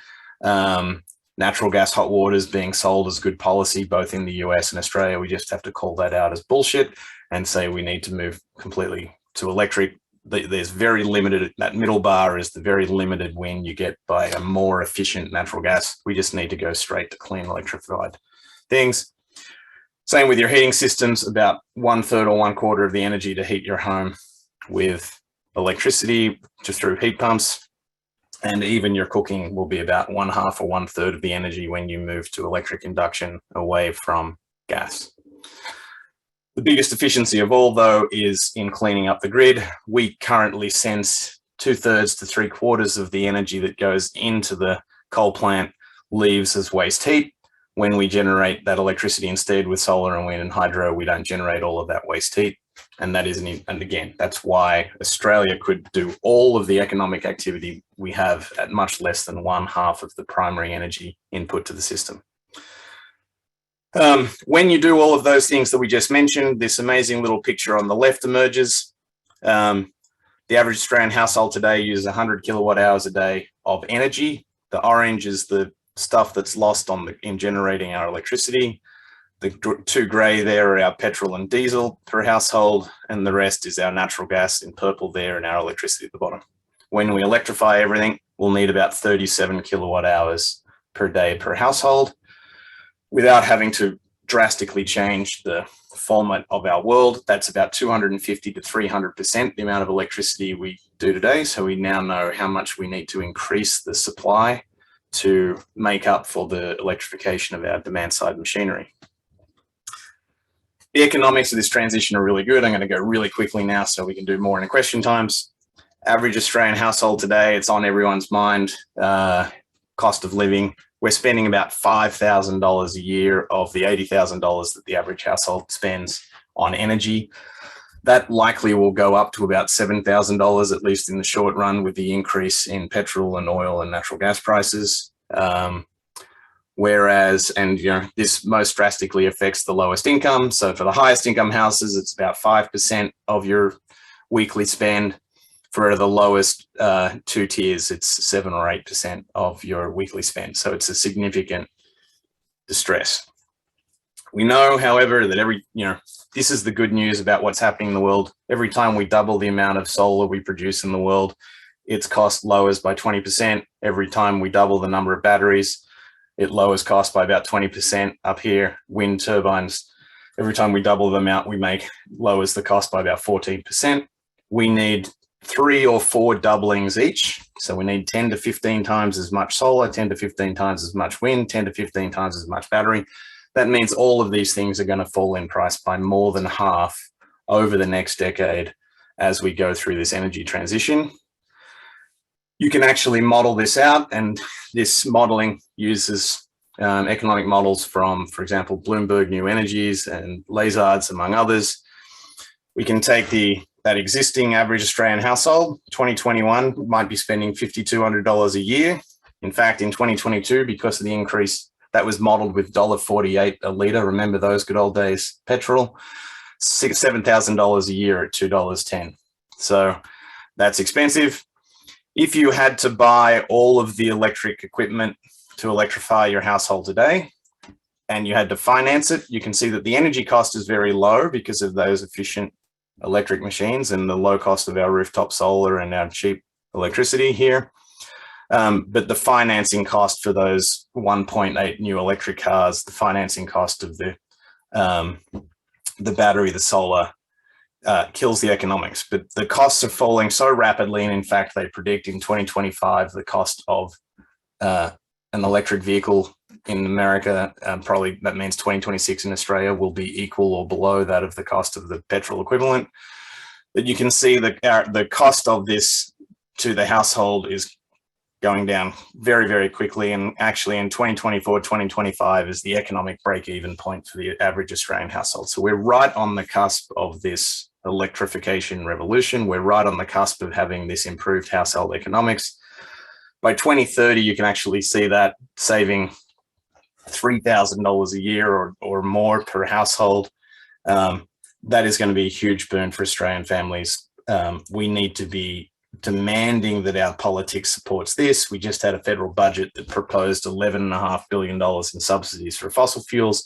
natural gas hot waters being sold as good policy, both in the US and Australia. We just have to call that out as bullshit and say we need to move completely to electric. There's very limited, that middle bar is the very limited win you get by a more efficient natural gas. We just need to go straight to clean electrified things. Same with your heating systems, about 1/3 or 1/4 of the energy to heat your home with electricity just through heat pumps. And even your cooking will be about 1/2 or 1/3 of the energy when you move to electric induction away from gas. The biggest efficiency of all, though, is in cleaning up the grid. We currently sense 2/3 to 3/4 of the energy that goes into the coal plant leaves as waste heat. When we generate that electricity instead with solar and wind and hydro, we don't generate all of that waste heat. And that isn't, and again, that's why Australia could do all of the economic activity we have at much less than 1/2 of the primary energy input to the system. When you do all of those things that we just mentioned, this amazing little picture on the left emerges. The average Australian household today uses 100 kilowatt hours a day of energy. The orange is the stuff that's lost in generating our electricity. The two grey there are our petrol and diesel per household, and the rest is our natural gas in purple there and our electricity at the bottom. When we electrify everything, we'll need about 37 kilowatt hours per day per household without having to drastically change the format of our world. That's about 250 to 300% the amount of electricity we do today. So we now know how much we need to increase the supply to make up for the electrification of our demand side machinery. The economics of this transition are really good. I'm going to go really quickly now so we can do more in the question times. Average Australian household today, it's on everyone's mind, cost of living. We're spending about $5,000 a year of the $80,000 that the average household spends on energy. That likely will go up to about $7,000, at least in the short run, with the increase in petrol and oil and natural gas prices. Whereas, and this most drastically affects the lowest income. So for the highest income houses, it's about 5% of your weekly spend. For the lowest two tiers, it's 7 or 8% of your weekly spend. So it's a significant distress. We know, however, that this is the good news about what's happening in the world. Every time we double the amount of solar we produce in the world, its cost lowers by 20%. Every time we double the number of batteries, it lowers cost by about 20%. Up here, wind turbines, every time we double them out, lowers the cost by about 14%. We need 3 or 4 doublings each. So we need 10 to 15 times as much solar, 10 to 15 times as much wind, 10 to 15 times as much battery. That means all of these things are going to fall in price by more than half over the next decade as we go through this energy transition. You can actually model this out, and this modeling uses economic models from, for example, Bloomberg New Energies and Lazard's, among others. We can take that existing average Australian household, 2021 might be spending $5,200 a year. In fact, in 2022, because of the increase, that was modeled with $1.48 a litre. Remember those good old days, petrol, $7,000 a year at $2.10. So that's expensive. If you had to buy all of the electric equipment to electrify your household today, and you had to finance it, you can see that the energy cost is very low because of those efficient electric machines and the low cost of our rooftop solar and our cheap electricity here. But the financing cost for those 1.8 new electric cars, the financing cost of the battery, the solar, kills the economics. But the costs are falling so rapidly, and in fact, they predict in 2025 the cost of an electric vehicle in America, probably that means 2026 in Australia, will be equal or below that of the cost of the petrol equivalent. But you can see that the cost of this to the household is going down very, very quickly. And actually in 2024, 2025 is the economic break-even point for the average Australian household. So we're right on the cusp of this electrification revolution. We're right on the cusp of having this improved household economics. By 2030, you can actually see that saving $3,000 a year or more per household. That is going to be a huge boon for Australian families. We need to be demanding that our politics supports this. We just had a federal budget that proposed $11.5 billion in subsidies for fossil fuels.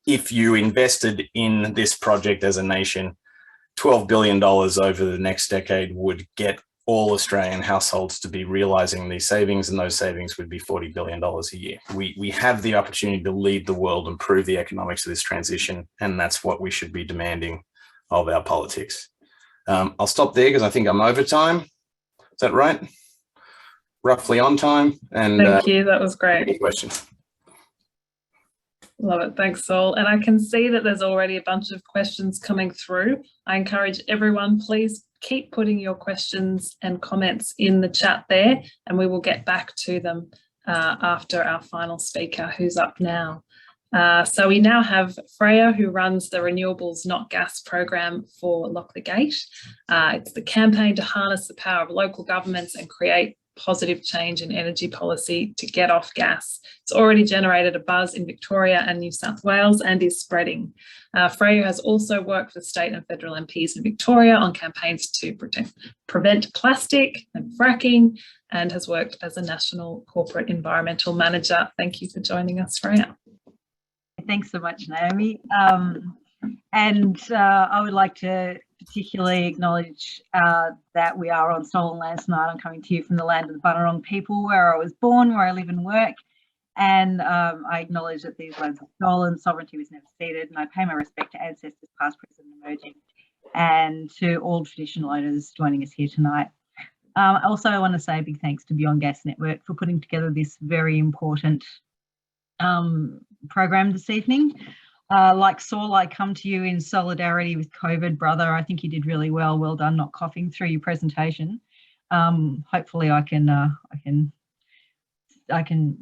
If you invested in this project as a nation, $12 billion over the next decade would get all Australian households to be realizing these savings, and those savings would be $40 billion a year. We have the opportunity to lead the world, improve the economics of this transition, and that's what we should be demanding of our politics. I'll stop there because I think I'm over time. Is that right? Roughly on time. And
thank you, that was great.
Any questions?
Love it. Thanks, Saul. And I can see that there's already a bunch of questions coming through. I encourage everyone, please keep putting your questions and comments in the chat there, and we will get back to them after our final speaker, who's up now. So we now have Freja, who runs the Renewables Not Gas program for Lock the Gate. It's the campaign to harness the power of local governments and create positive change in energy policy to get off gas. It's already generated a buzz in Victoria and New South Wales and is spreading. Freja has also worked with state and federal MPs in Victoria on campaigns to prevent plastic and fracking, and has worked as a national corporate environmental manager. Thank you for joining us, Freja.
Thanks so much, Naomi. I would like to particularly acknowledge that we are on stolen land tonight. I'm coming to you from the land of the Bunurong people, where I was born, where I live and work. And I acknowledge that these lands are stolen, sovereignty was never ceded, and I pay my respect to ancestors past, present and emerging, and to all traditional owners joining us here tonight. Also, I want to say a big thanks to Beyond Gas Network for putting together this very important program this evening. Like Saul, I come to you in solidarity with COVID, brother. I think you did really well. Well done, not coughing through your presentation. Hopefully, I can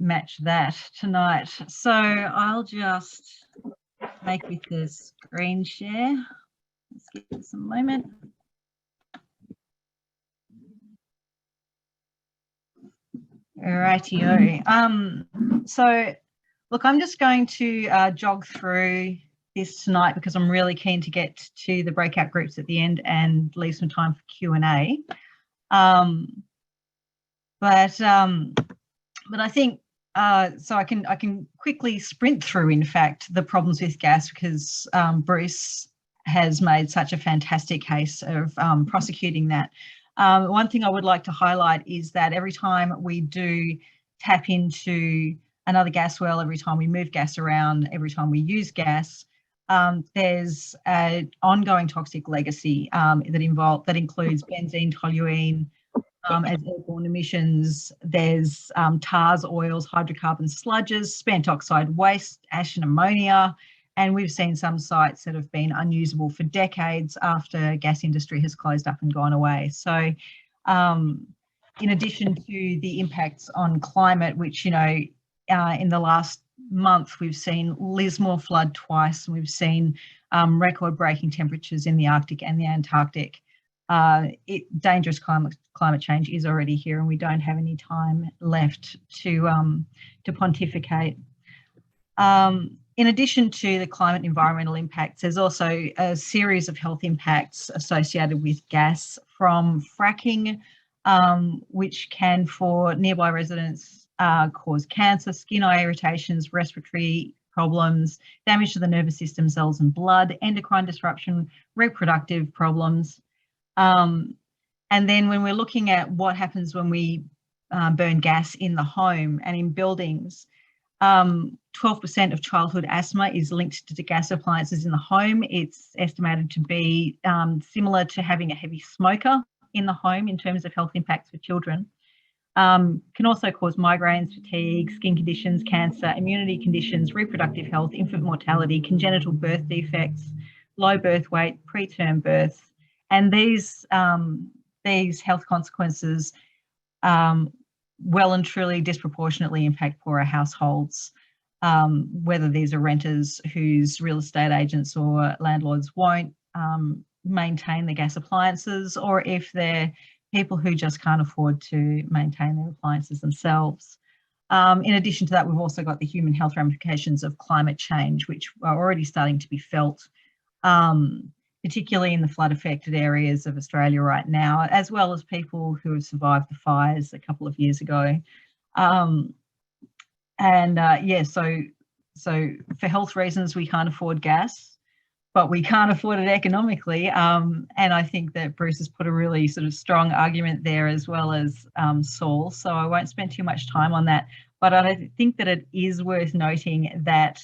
match that tonight. So I'll just make with the screen share. Let's give this a moment. Rightio. So look, I'm just going to jog through this tonight because I'm really keen to get to the breakout groups at the end and leave some time for Q&A. But I think so I can quickly sprint through, in fact, the problems with gas, because Bruce has made such a fantastic case of prosecuting that. One thing I would like to highlight is that every time we do tap into another gas well, every time we move gas around, every time we use gas, there's an ongoing toxic legacy that includes benzene, toluene, as airborne emissions. There's tars, oils, hydrocarbon sludges, spent oxide waste, ash and ammonia. And we've seen some sites that have been unusable for decades after gas industry has closed up and gone away. So in addition to the impacts on climate, which, you know, in the last month, we've seen Lismore flood twice, and we've seen record-breaking temperatures in the Arctic and the Antarctic. Dangerous climate change is already here, and we don't have any time left to pontificate. In addition to the climate and environmental impacts, there's also a series of health impacts associated with gas from fracking, which can, for nearby residents, cause cancer, skin eye irritations, respiratory problems, damage to the nervous system, cells and blood, endocrine disruption, reproductive problems. And then when we're looking at what happens when we burn gas in the home and in buildings, 12% of childhood asthma is linked to gas appliances in the home. It's estimated to be similar to having a heavy smoker in the home in terms of health impacts for children. Can also cause migraines, fatigue, skin conditions, cancer, immunity conditions, reproductive health, infant mortality, congenital birth defects, low birth weight, preterm birth. And these health consequences well and truly disproportionately impact poorer households, whether these are renters whose real estate agents or landlords won't maintain the gas appliances, or if they're people who just can't afford to maintain their appliances themselves. In addition to that, we've also got the human health ramifications of climate change, which are already starting to be felt, particularly in the flood-affected areas of Australia right now, as well as people who have survived the fires a couple of years ago. Yeah, so for health reasons, we can't afford gas, but we can't afford it economically. And I think that Bruce has put a really sort of strong argument there, as well as Saul. So I won't spend too much time on that, but I think that it is worth noting that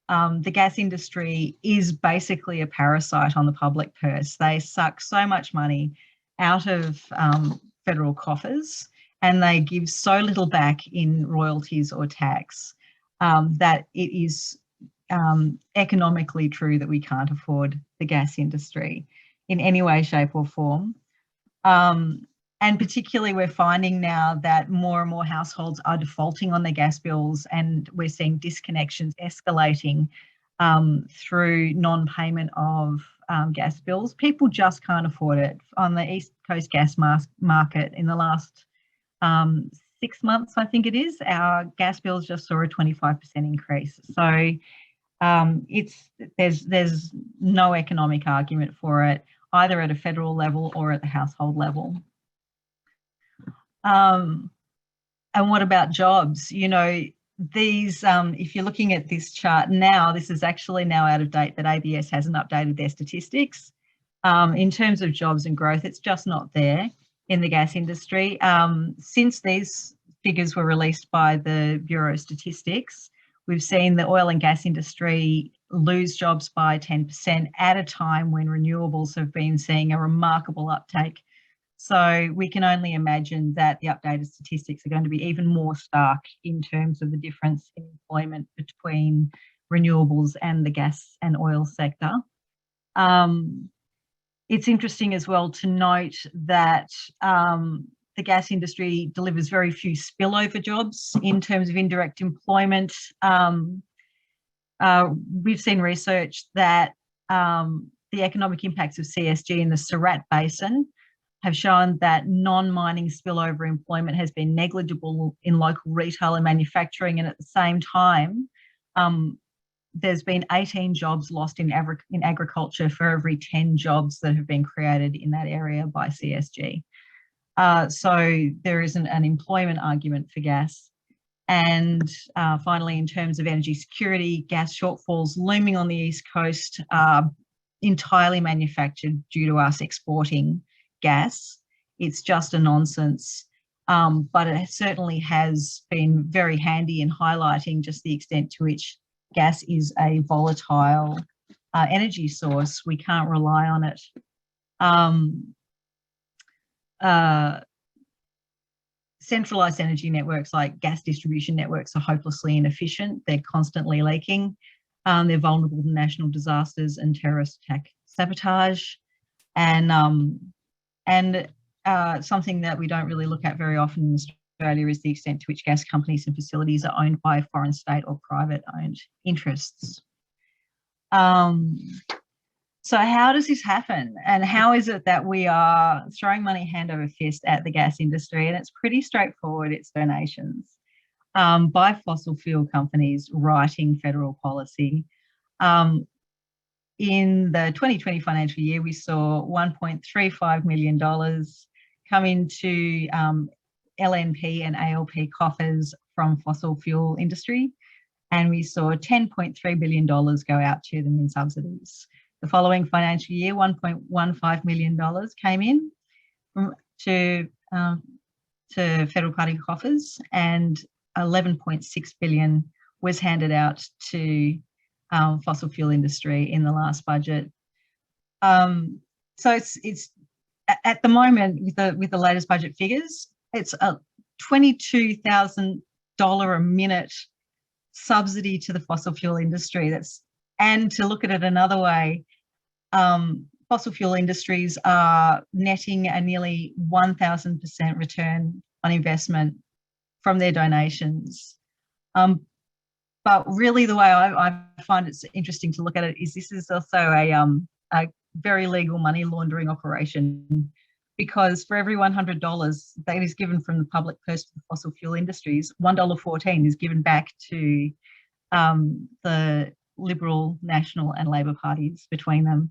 the gas industry is basically a parasite on the public purse. They suck so much money out of federal coffers, and they give so little back in royalties or tax that it is economically true that we can't afford the gas industry in any way, shape or form. And particularly we're finding now that more and more households are defaulting on their gas bills, and we're seeing disconnections escalating through non-payment of gas bills. People just can't afford it. On the East Coast gas market in the last 6 months, I think it is, our gas bills just saw a 25% increase. So there's no economic argument for it, either at a federal level or at the household level. And what about jobs? You know, these, if you're looking at this chart now, this is actually now out of date, that ABS hasn't updated their statistics. In terms of jobs and growth, it's just not there in the gas industry. Since these figures were released by the Bureau of Statistics, we've seen the oil and gas industry lose jobs by 10% at a time when renewables have been seeing a remarkable uptake. So we can only imagine that the updated statistics are going to be even more stark in terms of the difference in employment between renewables and the gas and oil sector. It's interesting as well to note that the gas industry delivers very few spillover jobs in terms of indirect employment. We've seen research that the economic impacts of CSG in the Surat Basin have shown that non-mining spillover employment has been negligible in local retail and manufacturing, and at the same time, there's been 18 jobs lost in agriculture for every 10 jobs that have been created in that area by CSG. So there isn't an employment argument for gas. And finally, in terms of energy security, gas shortfalls looming on the East Coast are entirely manufactured due to us exporting gas. It's just a nonsense. But it certainly has been very handy in highlighting just the extent to which gas is a volatile energy source. We can't rely on it. Centralised energy networks like gas distribution networks are hopelessly inefficient. They're constantly leaking. They're vulnerable to national disasters and terrorist attack sabotage. And something that we don't really look at very often in Australia is the extent to which gas companies and facilities are owned by foreign state or private owned interests. So how does this happen? And how is it that we are throwing money hand over fist at the gas industry? And it's pretty straightforward. It's donations by fossil fuel companies writing federal policy. In the 2020 financial year, we saw $1.35 million come into LNP and ALP coffers from fossil fuel industry, and we saw $10.3 billion go out to them in subsidies. The following financial year, $1.15 million came in to federal party coffers, and $11.6 billion was handed out to fossil fuel industry in the last budget. So it's at the moment with the latest budget figures, it's a $22,000 a minute subsidy to the fossil fuel industry. And to look at it another way, fossil fuel industries are netting a nearly 1,000% return on investment from their donations. But really the way I find it's interesting to look at it is this is also a very legal money laundering operation, because for every $100 that is given from the public purse to the fossil fuel industries, $1.14 is given back to the Liberal, National and Labor parties between them.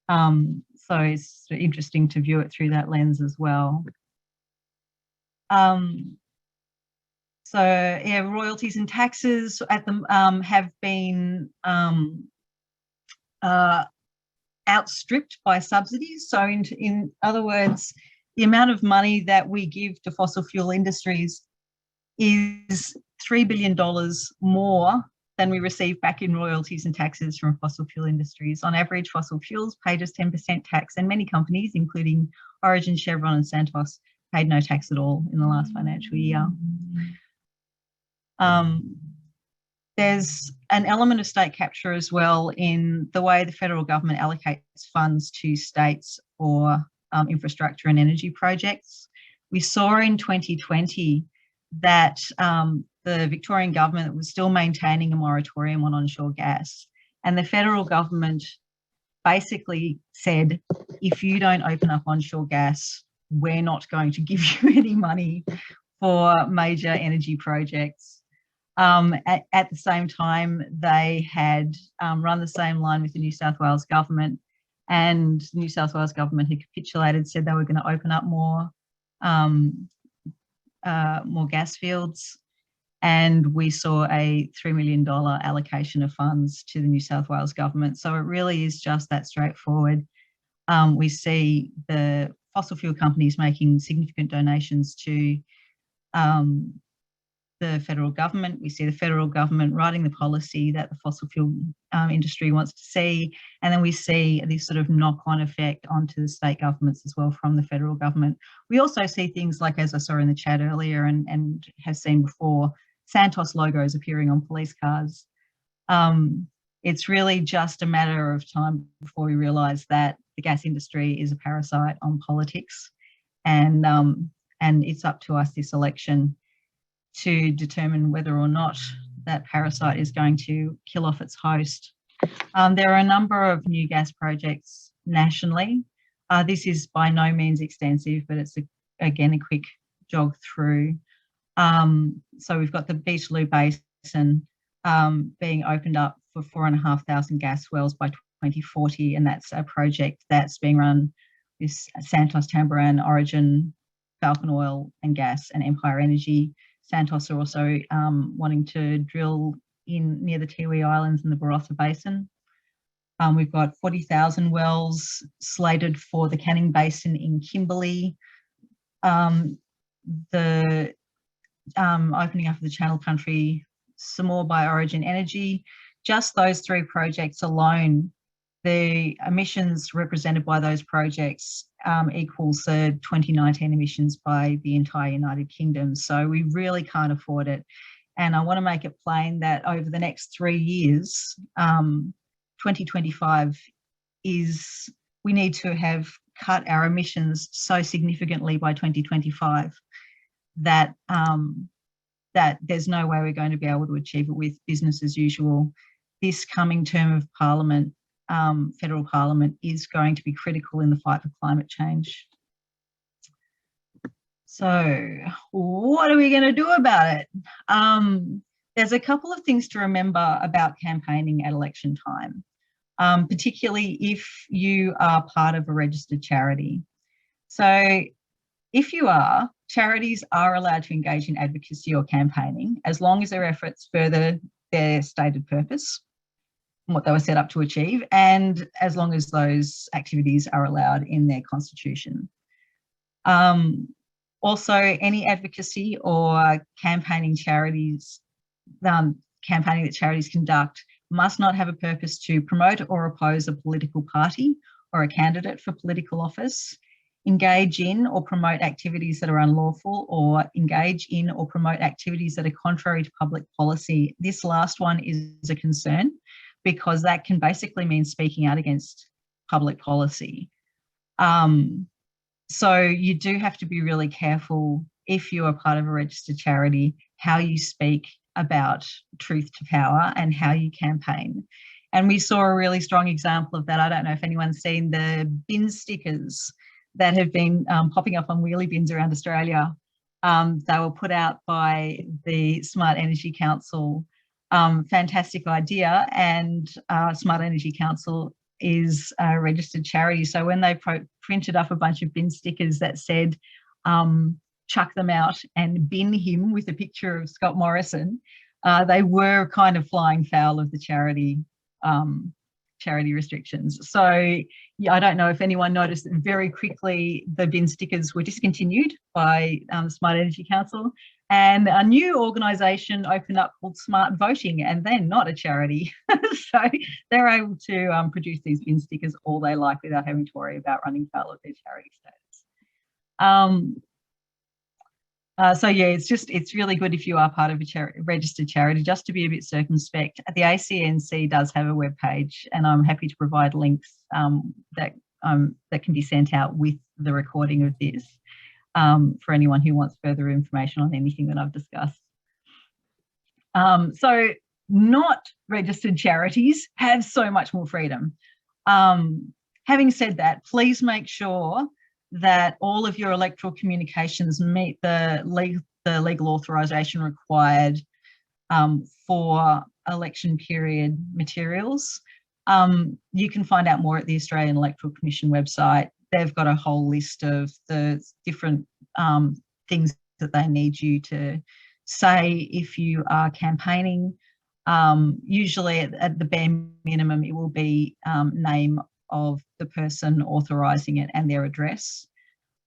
So it's interesting to view it through that lens as well. So yeah, royalties and taxes at the have been outstripped by subsidies. So in other words, the amount of money that we give to fossil fuel industries is $3 billion more than we receive back in royalties and taxes from fossil fuel industries. On average, fossil fuels paid us 10% tax, and many companies, including Origin, Chevron and Santos, paid no tax at all in the last financial year. There's an element of state capture as well in the way the federal government allocates funds to states for infrastructure and energy projects. We saw in 2020 that the Victorian government was still maintaining a moratorium on onshore gas, and the federal government basically said, if you don't open up onshore gas, we're not going to give you any money for major energy projects. At the same time, they had run the same line with the New South Wales government, and the New South Wales government had capitulated, said they were going to open up more gas fields, and we saw a $3 million allocation of funds to the New South Wales government. So it really is just that straightforward. We see the fossil fuel companies making significant donations to the federal government. We see the federal government writing the policy that the fossil fuel industry wants to see, and then we see this sort of knock-on effect onto the state governments as well from the federal government. We also see things like, as I saw in the chat earlier and have seen before, Santos logos appearing on police cars. It's really just a matter of time before we realise that the gas industry is a parasite on politics, and it's up to us this election to determine whether or not that parasite is going to kill off its host. There are a number of new gas projects nationally. This is by no means extensive, but it's again a quick jog through. So we've got the Beetaloo Basin being opened up for 4,500 gas wells by 2040, and that's a project that's being run with Santos, Tamboran, Origin, Falcon Oil and Gas and Empire Energy. Santos are also wanting to drill in near the Tiwi Islands in the Barossa Basin. We've got 40,000 wells slated for the Canning Basin in Kimberley. The opening up of the Channel Country, some more by Origin Energy. Just those three projects alone, the emissions represented by those projects equals the 2019 emissions by the entire United Kingdom. So we really can't afford it. And I want to make it plain that over the next 3 years, 2025 is, we need to have cut our emissions so significantly by 2025 that that there's no way we're going to be able to achieve it with business as usual. This coming term of Parliament, federal Parliament, is going to be critical in the fight for climate change. So what are we going to do about it? There's a couple of things to remember about campaigning at election time, particularly if you are part of a registered charity. So if you are, charities are allowed to engage in advocacy or campaigning as long as their efforts further their stated purpose and what they were set up to achieve, and as long as those activities are allowed in their constitution. Also, any advocacy or campaigning that charities conduct must not have a purpose to promote or oppose a political party or a candidate for political office, engage in or promote activities that are unlawful, or engage in or promote activities that are contrary to public policy. This last one is a concern because that can basically mean speaking out against public policy. So you do have to be really careful if you are part of a registered charity, how you speak about truth to power and how you campaign. And we saw a really strong example of that. I don't know if anyone's seen the bin stickers that have been popping up on wheelie bins around Australia. They were put out by the Smart Energy Council. Fantastic idea. And Smart Energy Council is a registered charity. So when they printed up a bunch of bin stickers that said, chuck them out and bin him with a picture of Scott Morrison, they were kind of flying foul of the charity restrictions. So yeah, I don't know if anyone noticed that very quickly the bin stickers were discontinued by Smart Energy Council, and a new organisation opened up called Smart Voting, and they're not a charity. So they're able to produce these bin stickers all they like without having to worry about running foul of their charity status. So yeah, it's really good if you are part of a registered charity, just to be a bit circumspect. The ACNC does have a web page, and I'm happy to provide links that can be sent out with the recording of this for anyone who wants further information on anything that I've discussed. So not registered charities have so much more freedom. Having said that, please make sure that all of your electoral communications meet the legal authorisation required for election period materials. You can find out more at the Australian Electoral Commission website. They've got a whole list of the different things that they need you to say if you are campaigning. Usually at the bare minimum, it will be name of the person authorising it and their address.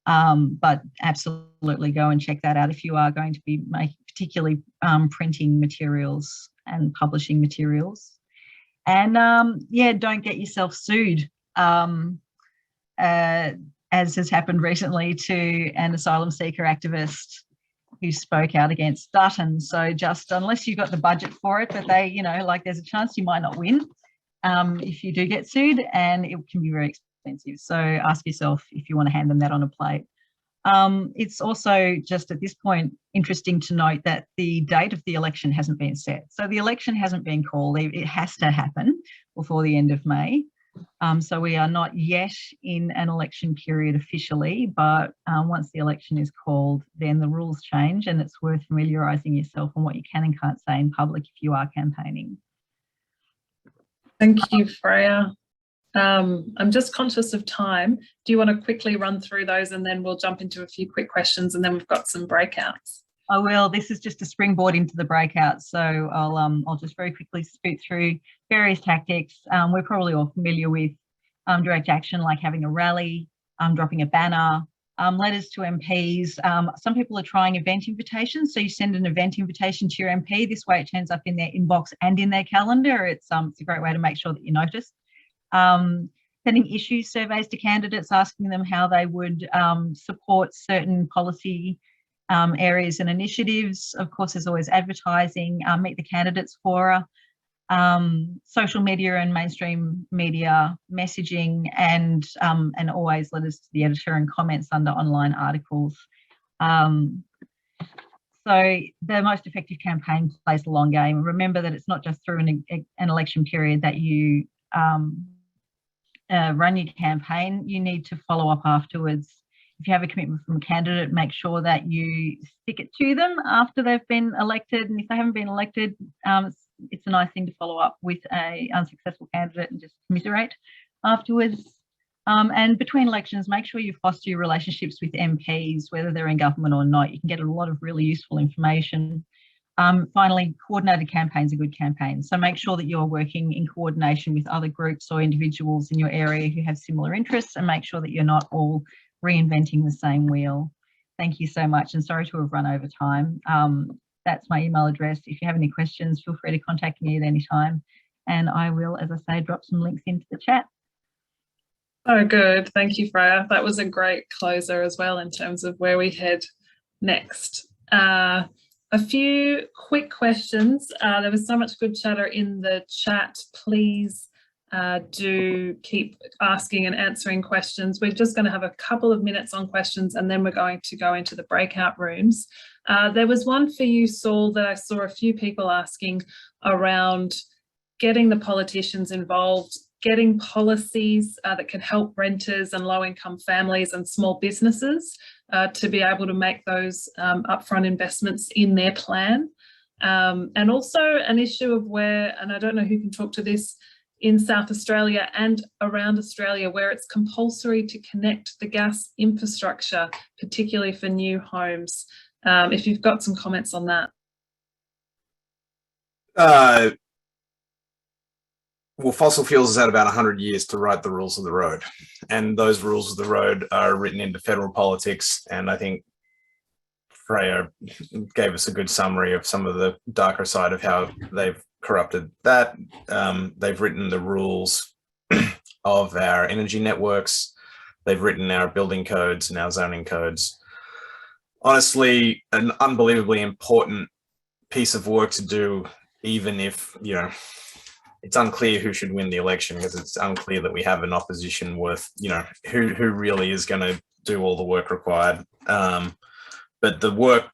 But absolutely go and check that out if you are going to be particularly printing materials and publishing materials. And yeah, don't get yourself sued, as has happened recently to an asylum seeker activist who spoke out against Dutton. So just unless you've got the budget for it, but they, like there's a chance you might not win if you do get sued, and it can be very expensive. So ask yourself if you want to hand them that on a plate. It's also just at this point interesting to note that the date of the election hasn't been set. So the election hasn't been called. It has to happen before the end of May. So we are not yet in an election period officially, but once the election is called, then the rules change, and it's worth familiarising yourself on what you can and can't say in public if you are campaigning.
Thank you, Freya. I'm just conscious of time. Do you want to quickly run through those, and then we'll jump into a few quick questions, and then we've got some breakouts?
I will. This is just a springboard into the breakout, so I'll just very quickly scoot through various tactics. We're probably all familiar with direct action, like having a rally, dropping a banner, letters to MPs. Some people are trying event invitations, so you send an event invitation to your MP. This way it turns up in their inbox and in their calendar. It's a great way to make sure that you're noticed. Sending issue surveys to candidates, asking them how they would support certain policy areas and initiatives. Of course, there's always advertising, meet the candidates fora, social media and mainstream media messaging, and always letters to the editor and comments under online articles. So the most effective campaign plays the long game. Remember that it's not just through an election period that you run your campaign. You need to follow up afterwards. If you have a commitment from a candidate, make sure that you stick it to them after they've been elected. And if they haven't been elected, it's a nice thing to follow up with an unsuccessful candidate and just commiserate afterwards. And between elections, make sure you foster your relationships with MPs, whether they're in government or not. You can get a lot of really useful information. Finally, coordinated campaigns are good campaigns. So make sure that you're working in coordination with other groups or individuals in your area who have similar interests, and make sure that you're not all reinventing the same wheel. Thank you so much, and sorry to have run over time. That's my email address. If you have any questions, feel free to contact me at any time, and I will, as I say, drop some links into the chat.
So good. Thank you, Freya. That was a great closer as well in terms of where we head next. A few quick questions. There was so much good chatter in the chat. Please do keep asking and answering questions. We're just going to have a couple of minutes on questions, and then we're going to go into the breakout rooms. There was one for you, Saul, that I saw a few people asking around getting the politicians involved, getting policies that can help renters and low-income families and small businesses to be able to make those upfront investments in their plan. And also an issue of where, and I don't know who can talk to this, in South Australia and around Australia, where it's compulsory to connect the gas infrastructure, particularly for new homes. If you've got some comments on that.
Well, fossil fuels has had about 100 years to write the rules of the road, and those rules of the road are written into federal politics. And I think Freja gave us a good summary of some of the darker side of how they've corrupted that. They've written the rules of our energy networks. They've written our building codes and our zoning codes. Honestly, an unbelievably important piece of work to do, even if, you know, it's unclear who should win the election, because it's unclear that we have an opposition worth, you know, who really is going to do all the work required. But the work,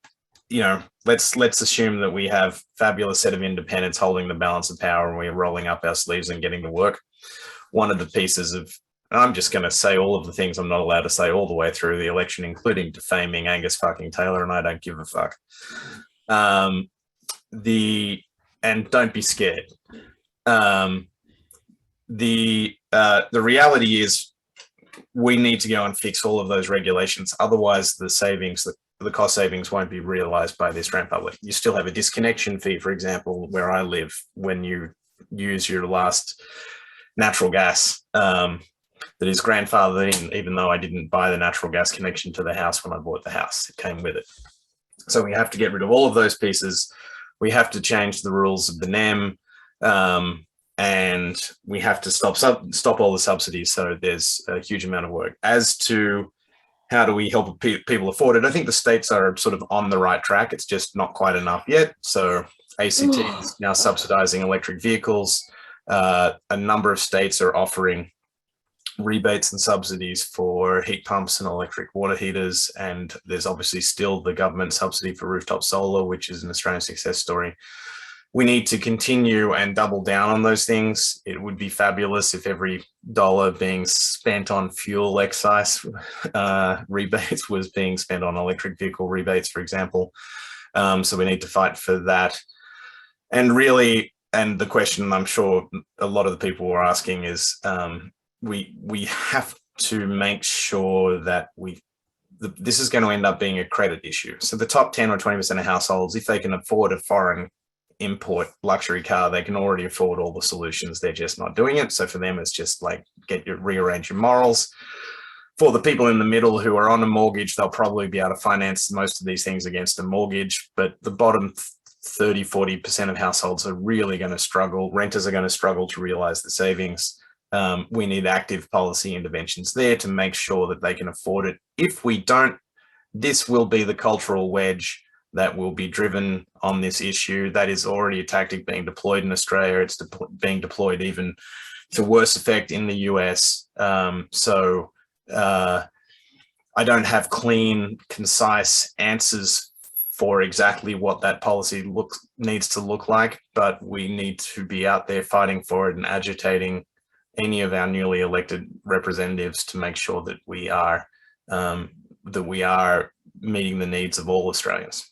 you know, let's assume that we have a fabulous set of independents holding the balance of power, and we're rolling up our sleeves and getting to work. One of the pieces of, and I'm just going to say all of the things I'm not allowed to say all the way through the election, including defaming Angus fucking Taylor, and I don't give a fuck. And don't be scared. The reality is we need to go and fix all of those regulations. Otherwise, the cost savings won't be realized by the Australian public. You still have a disconnection fee, for example, where I live, when you use your last natural gas that is grandfathered in, even though I didn't buy the natural gas connection to the house when I bought the house. It came with it. So we have to get rid of all of those pieces. We have to change the rules of the NEM. And we have to stop all the subsidies. So there's a huge amount of work. As to how do we help people afford it, I think the states are sort of on the right track. It's just not quite enough yet. So ACT is now subsidizing electric vehicles. A number of states are offering rebates and subsidies for heat pumps and electric water heaters. And there's obviously still the government subsidy for rooftop solar, which is an Australian success story. We need to continue and double down on those things. It would be fabulous if every dollar being spent on fuel excise rebates was being spent on electric vehicle rebates, for example. So we need to fight for that. And really, and the question I'm sure a lot of the people were asking is, we have to make sure that this is going to end up being a credit issue. So the top 10 or 20% of households, if they can afford a foreign import luxury car, they can already afford all the solutions. They're just not doing it. So for them, it's just like rearrange your morals. For the people in the middle who are on a mortgage, they'll probably be able to finance most of these things against a mortgage. But the bottom 30, 40% of households are really going to struggle. Renters are going to struggle to realize the savings. We need active policy interventions there to make sure that they can afford it. If we don't, this will be the cultural wedge that will be driven on this issue. That is already a tactic being deployed in Australia. It's being deployed even to worse effect in the US. I don't have clean, concise answers for exactly what that policy needs to look like, but we need to be out there fighting for it and agitating any of our newly elected representatives to make sure that we are meeting the needs of all Australians.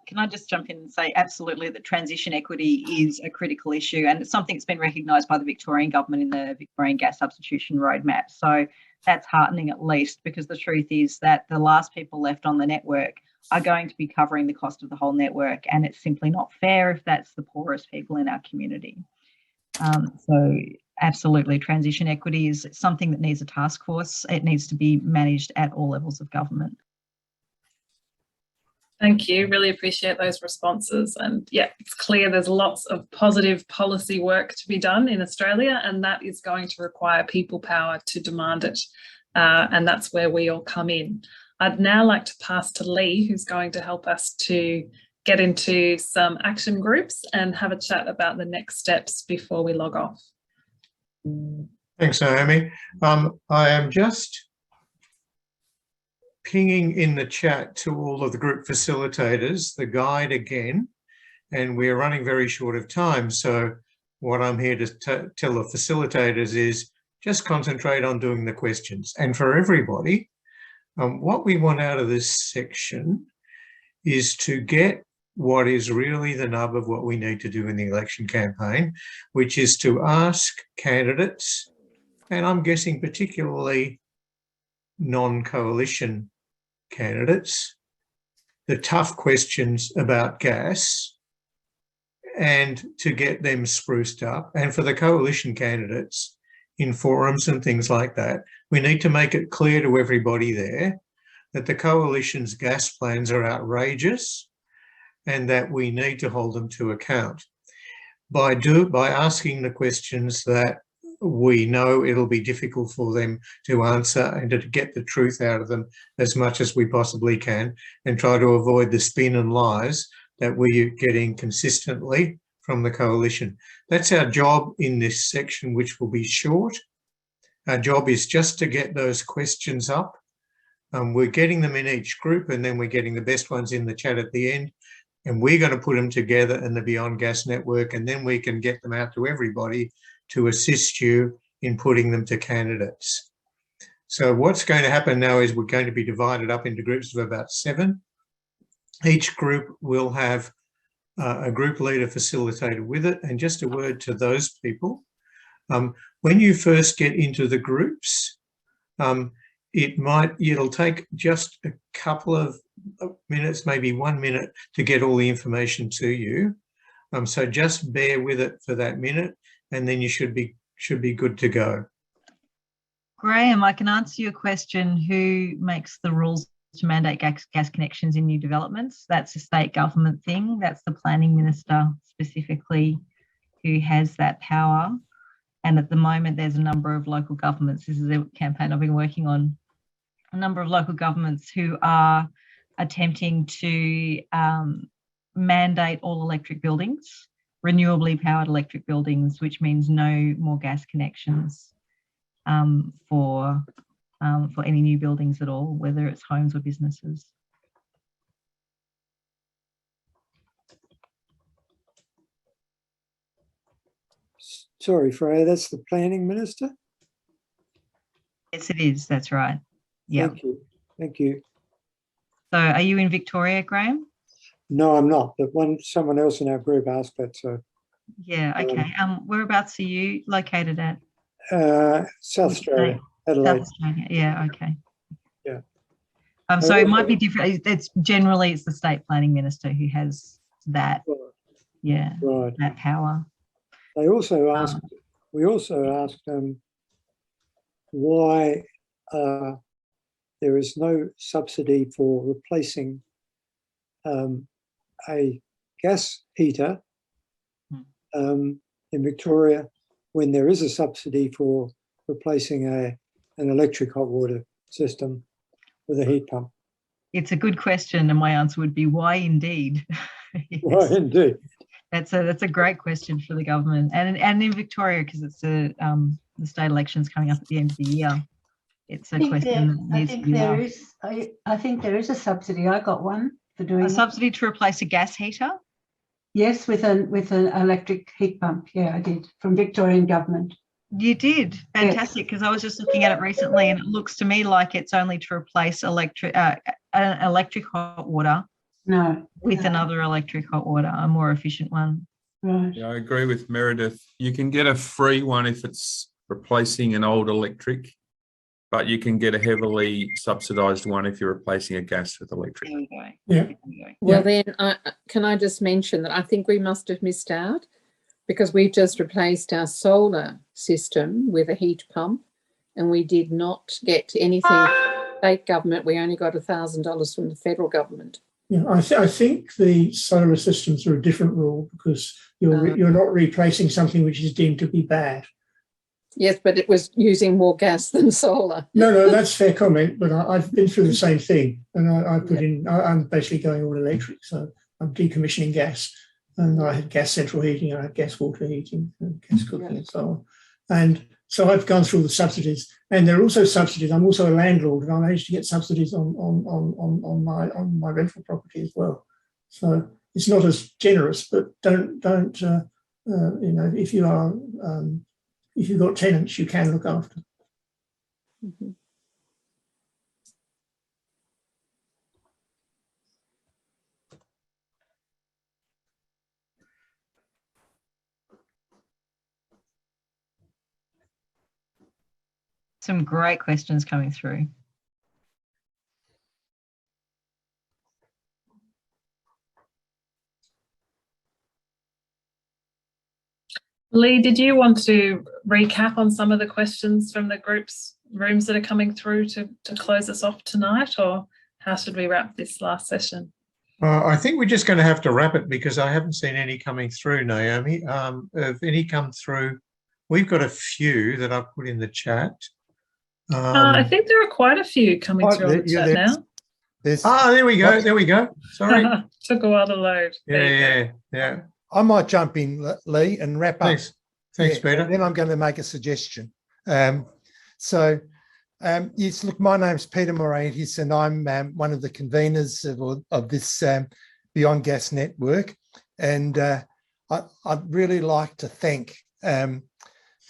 Can I just jump in and say absolutely that transition equity is a critical issue, and it's something that's been recognised by the Victorian government in the Victorian gas substitution roadmap. So that's heartening, at least, because the truth is that the last people left on the network are going to be covering the cost of the whole network, and it's simply not fair if that's the poorest people in our community. So absolutely, transition equity is something that needs a task force. It needs to be managed at all levels of government.
Thank you. Really appreciate those responses. And yeah, it's clear there's lots of positive policy work to be done in Australia, and that is going to require people power to demand it. And that's where we all come in. I'd now like to pass to Lee, who's going to help us to get into some action groups and have a chat about the next steps before we log off.
Thanks, Naomi. I am just pinging in the chat to all of the group facilitators the guide again, and we're running very short of time. So what I'm here to tell the facilitators is just concentrate on doing the questions. And for everybody, what we want out of this section is to get what is really the nub of what we need to do in the election campaign, which is to ask candidates, and I'm guessing particularly non-coalition candidates, the tough questions about gas, and to get them spruced up. And for the coalition candidates in forums and things like that, we need to make it clear to everybody there that the coalition's gas plans are outrageous and that we need to hold them to account. By asking the questions that we know it'll be difficult for them to answer, and to get the truth out of them as much as we possibly can, and try to avoid the spin and lies that we're getting consistently from the coalition. That's our job in this section, which will be short. Our job is just to get those questions up. We're getting them in each group, and then we're getting the best ones in the chat at the end, and we're going to put them together in the Beyond Gas network, and then we can get them out to everybody to assist you in putting them to candidates. So what's going to happen now is we're going to be divided up into groups of about 7. Each group will have a group leader facilitated with it. And just a word to those people, when you first get into the groups, it'll take just a couple of minutes, maybe 1 minute, to get all the information to you. So just bear with it for that minute, and then you should be good to go.
Graham, I can answer your question. Who makes the rules to mandate gas connections in new developments? That's a state government thing. That's the planning minister specifically who has that power. And at the moment, there's a number of local governments. This is a campaign I've been working on. A number of local governments who are attempting to mandate all electric buildings, renewably powered electric buildings, which means no more gas connections for any new buildings at all, whether it's homes or businesses.
Sorry, Freya, that's the planning minister?
Yes, it is. That's right. Yeah.
Thank you. Thank you.
So are you in Victoria, Graham?
No, I'm not, but someone else in our group asked that, so.
Yeah, okay. Whereabouts are you located at?
South Australia, Adelaide.
South Australia, yeah, okay.
Yeah.
So it might be different. It's the state planning minister who has that, yeah,
right,
that power.
They also asked, we also asked why there is no subsidy for replacing a gas heater in Victoria when there is a subsidy for replacing an electric hot water system with a heat pump.
It's a good question, and my answer would be why indeed. Yes.
Why indeed.
That's a great question for the government, and in Victoria, because it's the state elections coming up at the end of the year. It's a question that needs to be asked.
I think there is a subsidy. I got one for doing
A
that.
subsidy to replace a gas heater?
Yes, with an electric heat pump. Yeah, I did, from Victorian government.
You did. Fantastic, because I was just looking at it recently and it looks to me like it's only to replace electric hot water
No.
with another electric hot water, a more efficient one.
Right.
Yeah, I agree with Meredith. You can get a free one if it's replacing an old electric, but you can get a heavily subsidised one if you're replacing a gas with electric.
There we go.
Yeah.
There we go.
Well, then, can I just mention that I think we must have missed out because we've just replaced our solar system with a heat pump and we did not get anything from the state government. We only got $1,000 from the federal government.
Yeah, I think the solar systems are a different rule because you're not replacing something which is deemed to be bad.
Yes, but it was using more gas than solar.
No, that's fair comment, but I've been through the same thing, and I'm basically going all electric, so I'm decommissioning gas, and I had gas central heating, I had gas water heating, and gas cooking, and so on. And so I've gone through the subsidies, and there are also subsidies. I'm also a landlord, and I managed to get subsidies on my rental property as well. So it's not as generous, but don't if you are if you've got tenants, you can look after.
Mm-hmm.
Some great questions coming through.
Lee, did you want to recap on some of the questions from the group's rooms that are coming through to close us off tonight, or how should we wrap this last session?
I think we're just going to have to wrap it because I haven't seen any coming through, Naomi. Have any come through? We've got a few that I've put in the chat.
I think there are quite a few coming through on the chat now.
There we go. There we go. Sorry.
Took a while to load.
Yeah.
I might jump in, Lee, and wrap up.
Thanks, Peter.
Then I'm going to make a suggestion. Yes, look, my name's Peter Morantis, and I'm one of the conveners of this Beyond Gas network. And I'd really like to thank the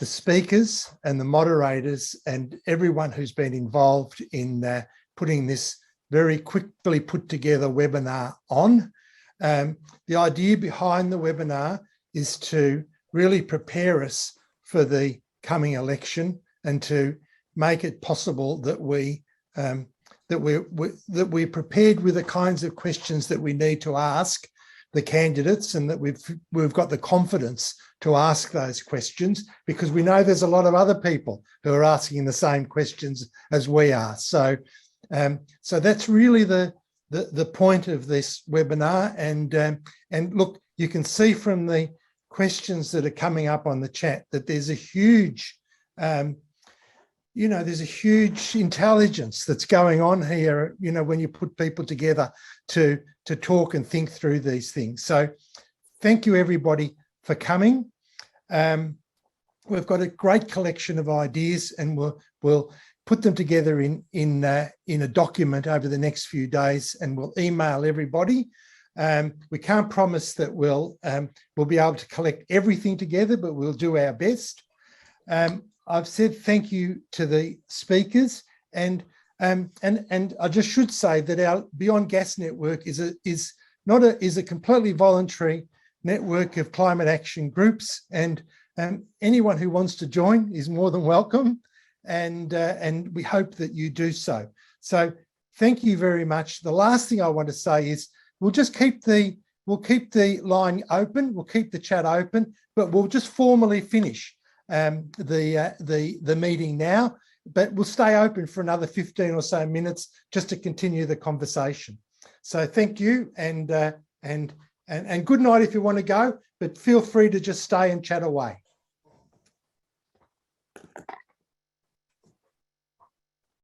speakers and the moderators and everyone who's been involved in putting this very quickly put together webinar on. The idea behind the webinar is to really prepare us for the coming election and to make it possible that we're prepared with the kinds of questions that we need to ask the candidates, and that we've got the confidence to ask those questions, because we know there's a lot of other people who are asking the same questions as we are. So that's really the point of this webinar. And look, you can see from the questions that are coming up on the chat that there's a huge there's a huge intelligence that's going on here, when you put people together to talk and think through these things. So thank you, everybody, for coming. We've got a great collection of ideas, and we'll put them together in a document over the next few days, and we'll email everybody. We can't promise that we'll be able to collect everything together, but we'll do our best. I've said thank you to the speakers, and I just should say that our Beyond Gas network is a completely voluntary network of climate action groups, and anyone who wants to join is more than welcome, and we hope that you do so. So thank you very much. The last thing I want to say is we'll keep the line open, we'll keep the chat open, but we'll just formally finish the meeting now, but we'll stay open for another 15 or so minutes just to continue the conversation. So thank you, and good night if you want to go, but feel free to just stay and chat away.